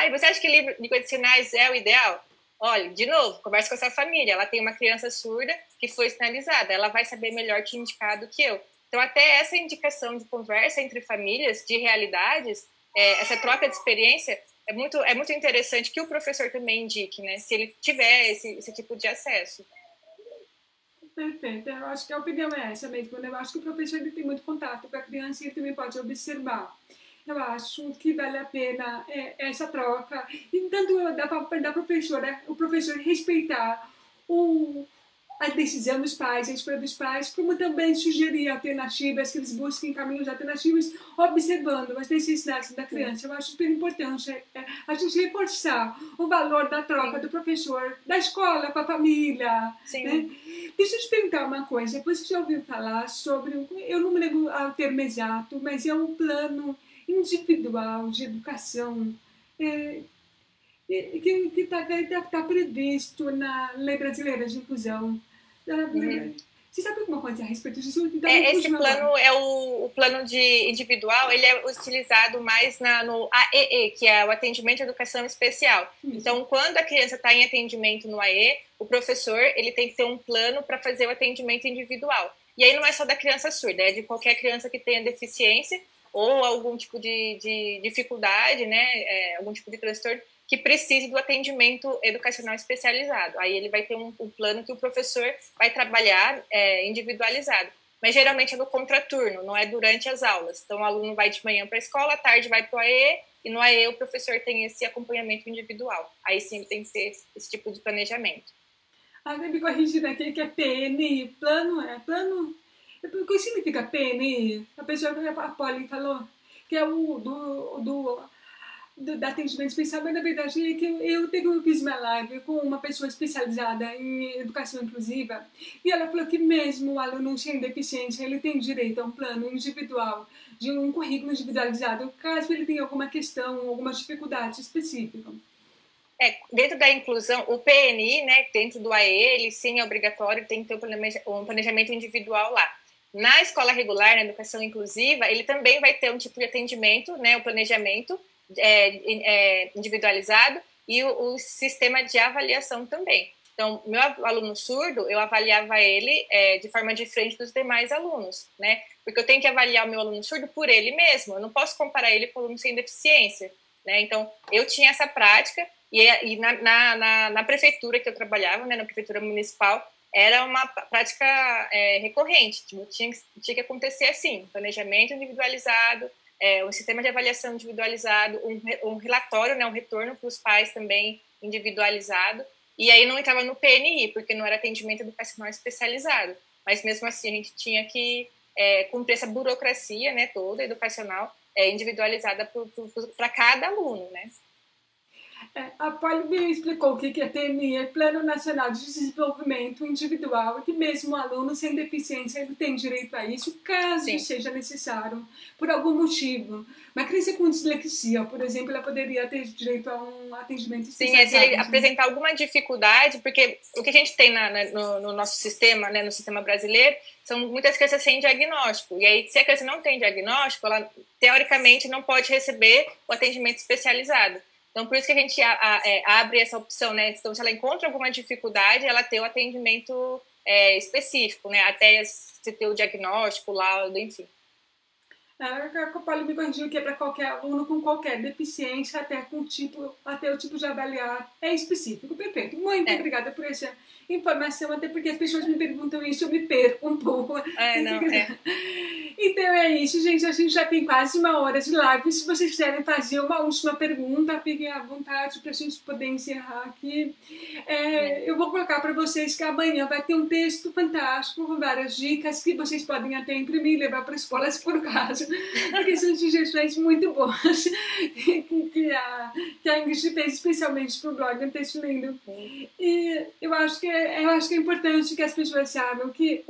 Você acha que língua de sinais é o ideal? Olha, de novo, conversa com essa família. Ela tem uma criança surda que foi sinalizada. Ela vai saber melhor te indicar do que eu. Então, até essa indicação de conversa entre famílias, de realidades, essa troca de experiência, é muito interessante que o professor também indique, né? Se ele tiver esse tipo de acesso. Perfeito. Eu acho que a opinião é essa mesmo. Eu acho que o professor ele tem muito contato com a criança e ele também pode observar. Eu acho que vale a pena essa troca. E tanto da professora, o professor respeitar a decisão dos pais, a escolha dos pais, como também sugerir alternativas, que eles busquem caminhos alternativos, observando as necessidades da criança. Eu acho super importante a gente reforçar o valor da troca do professor, da escola com a família. Sim. Né? Deixa eu te perguntar uma coisa. Depois que já ouviu falar sobre, eu não me lembro o termo exato, mas é um plano individual de educação que está previsto na Lei Brasileira de Inclusão. Você sabe alguma coisa a respeito disso? Então, esse plano é o plano de individual, ele é utilizado mais no AEE, que é o Atendimento à Educação Especial. Isso. Então, quando a criança está em atendimento no AE, o professor ele tem que ter um plano para fazer o atendimento individual. E aí não é só da criança surda, é de qualquer criança que tenha deficiência ou algum tipo de dificuldade, né, algum tipo de transtorno, que precise do atendimento educacional especializado. Aí ele vai ter um plano que o professor vai trabalhar individualizado. Mas geralmente é no contraturno, não é durante as aulas. Então o aluno vai de manhã para a escola, à tarde vai para o AE, e no AE o professor tem esse acompanhamento individual. Aí sim tem que ter esse tipo de planejamento. Me corrigindo aqui que é PNI, plano. O que significa PNI? A pessoa, a Polly falou, que é o da atendimento especial, mas na verdade é que eu fiz uma live com uma pessoa especializada em educação inclusiva e ela falou que mesmo o aluno sem deficiência, ele tem direito a um plano individual, de um currículo individualizado, caso ele tenha alguma questão, alguma dificuldade específica. Dentro da inclusão, o PNI, né, dentro do AE, ele sim é obrigatório, tem que ter um planejamento individual lá. Na escola regular, na educação inclusiva, ele também vai ter um tipo de atendimento, né, o planejamento individualizado e o sistema de avaliação também. Então, meu aluno surdo, eu avaliava ele de forma diferente dos demais alunos, né? Porque eu tenho que avaliar o meu aluno surdo por ele mesmo, eu não posso comparar ele com o aluno sem deficiência, né? Então, eu tinha essa prática e na prefeitura que eu trabalhava, né, na prefeitura municipal, era uma prática recorrente, tipo, tinha que acontecer assim, planejamento individualizado, um sistema de avaliação individualizado, um relatório, né, um retorno para os pais também individualizado, e aí não entrava no PNI, porque não era atendimento educacional especializado, mas mesmo assim a gente tinha que cumprir essa burocracia, né, toda educacional, individualizada para cada aluno, né. A Polly me explicou o que é PNI, é Plano Nacional de Desenvolvimento Individual, que mesmo o aluno sem deficiência ele tem direito a isso, caso Sim. seja necessário, por algum motivo. Uma criança com dislexia, por exemplo, ela poderia ter direito a um atendimento especializado. Sim, se ele apresentar alguma dificuldade, porque o que a gente tem no nosso sistema, né, no sistema brasileiro, são muitas crianças sem diagnóstico. E aí, se a criança não tem diagnóstico, ela, teoricamente, não pode receber o atendimento especializado. Então, por isso que a gente abre essa opção, né? Então, se ela encontra alguma dificuldade, ela tem o atendimento específico, né? Até se ter o diagnóstico, laudo, enfim. A Polly me corrigiu que é para qualquer aluno com qualquer deficiência, até o tipo de avaliar é específico. Perfeito. Muito obrigada por essa informação, até porque as pessoas me perguntam isso, eu me perco um pouco. Então é isso, gente. A gente já tem quase 1 hora de live. Se vocês quiserem fazer uma última pergunta, fiquem à vontade para a gente poder encerrar aqui. Eu vou colocar para vocês que amanhã vai ter um texto fantástico com várias dicas que vocês podem até imprimir e levar para a escola, se for o caso. Porque são sugestões muito boas que a Ingrid fez especialmente para o blog, um texto lindo. E eu acho que é importante que as pessoas saibam que,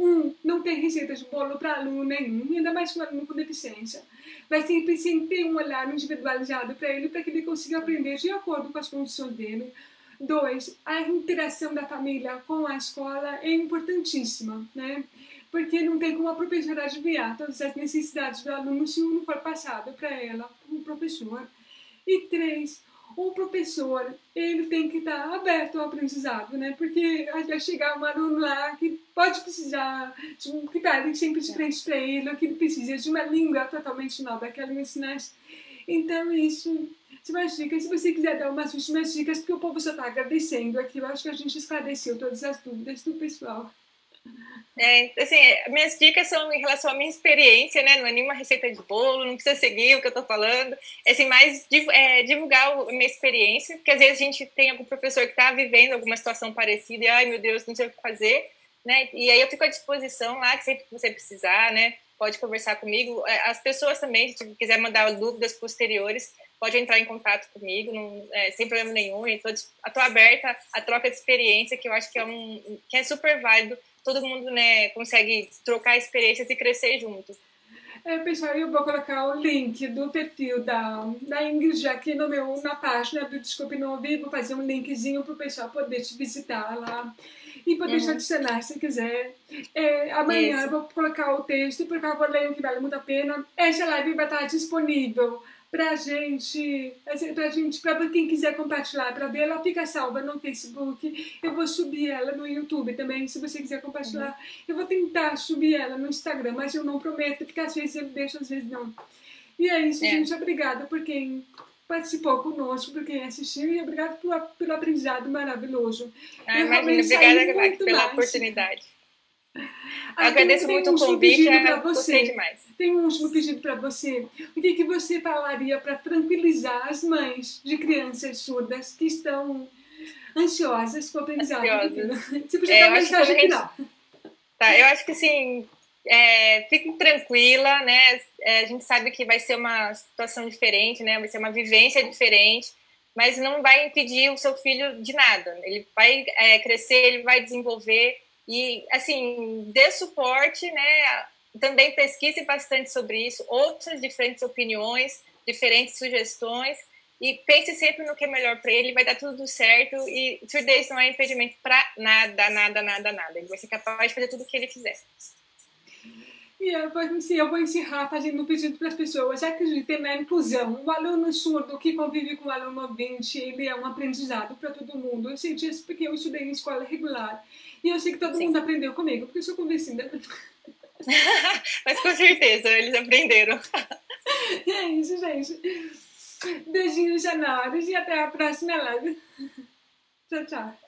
não tem receita de bolo para aluno nenhum, ainda mais para aluno com deficiência. Vai sempre ter um olhar individualizado para ele, para que ele consiga aprender de acordo com as condições dele. 2, a interação da família com a escola é importantíssima, né? Porque não tem como a professora adivinhar todas as necessidades do aluno se não for passado para ela, para o professor. E 3, o professor, ele tem que estar aberto ao aprendizado, né? Porque vai chegar um aluno lá que pode precisar de um critério sempre diferente para ele, ou que ele precisa de uma língua totalmente nova, que ela ensinasse. Então, isso são as dicas. Se você quiser dar umas últimas dicas, porque o povo só está agradecendo aqui, eu acho que a gente esclareceu todas as dúvidas do pessoal. Assim, minhas dicas são em relação à minha experiência, né? Não é nenhuma receita de bolo, não precisa seguir o que eu tô falando. É assim, mais divulgar a minha experiência, porque às vezes a gente tem algum professor que tá vivendo alguma situação parecida e, ai meu Deus, não sei o que fazer, né? E aí eu fico à disposição lá, que sempre que você precisar, né? Pode conversar comigo. As pessoas também, se quiser mandar dúvidas posteriores, pode entrar em contato comigo, não, sem problema nenhum. Estou aberta à troca de experiência, que eu acho que é super válido. Todo mundo, né, consegue trocar experiências e crescer junto. Pessoal, eu vou colocar o link do perfil da Ingrid aqui na página do Desculpe Não Ouvir. Vou fazer um linkzinho para o pessoal poder te visitar lá e poder te adicionar se quiser. Amanhã eu vou colocar o texto, porque eu vou ler, que vale muito a pena. Essa live vai estar disponível para quem quiser compartilhar, para ver, ela fica salva no Facebook. Eu vou subir ela no YouTube também, se você quiser compartilhar. Eu vou tentar subir ela no Instagram, mas eu não prometo, porque às vezes eu deixo, às vezes não. E é isso, gente. Obrigada por quem participou conosco, por quem assistiu, e obrigada pelo aprendizado maravilhoso. Obrigada pela oportunidade. Eu agradeço muito o convite, gostei demais. Tem um último pedido para você. O que você falaria para tranquilizar as mães de crianças surdas que estão ansiosas com o aprendizado? Você podia dar uma mensagem final. Tá, eu acho que assim, fique tranquila, né? A gente sabe que vai ser uma situação diferente, né? Vai ser uma vivência diferente, mas não vai impedir o seu filho de nada. Ele vai crescer, ele vai desenvolver. E, assim, dê suporte, né? Também pesquise bastante sobre isso, outras diferentes opiniões, diferentes sugestões, e pense sempre no que é melhor para ele, vai dar tudo certo, e surdez não é impedimento para nada, nada, nada, nada. Ele vai ser capaz de fazer tudo o que ele quiser. E eu vou encerrar fazendo um pedido para as pessoas. Acreditem na inclusão. O aluno surdo que convive com o aluno ouvinte, ele é um aprendizado para todo mundo. Eu sei disso porque eu estudei em escola regular. E eu sei que todo mundo aprendeu comigo, porque eu sou convencida. Mas com certeza, eles aprenderam. É isso, gente. Beijinhos, Janores, e até a próxima live. Tchau, tchau.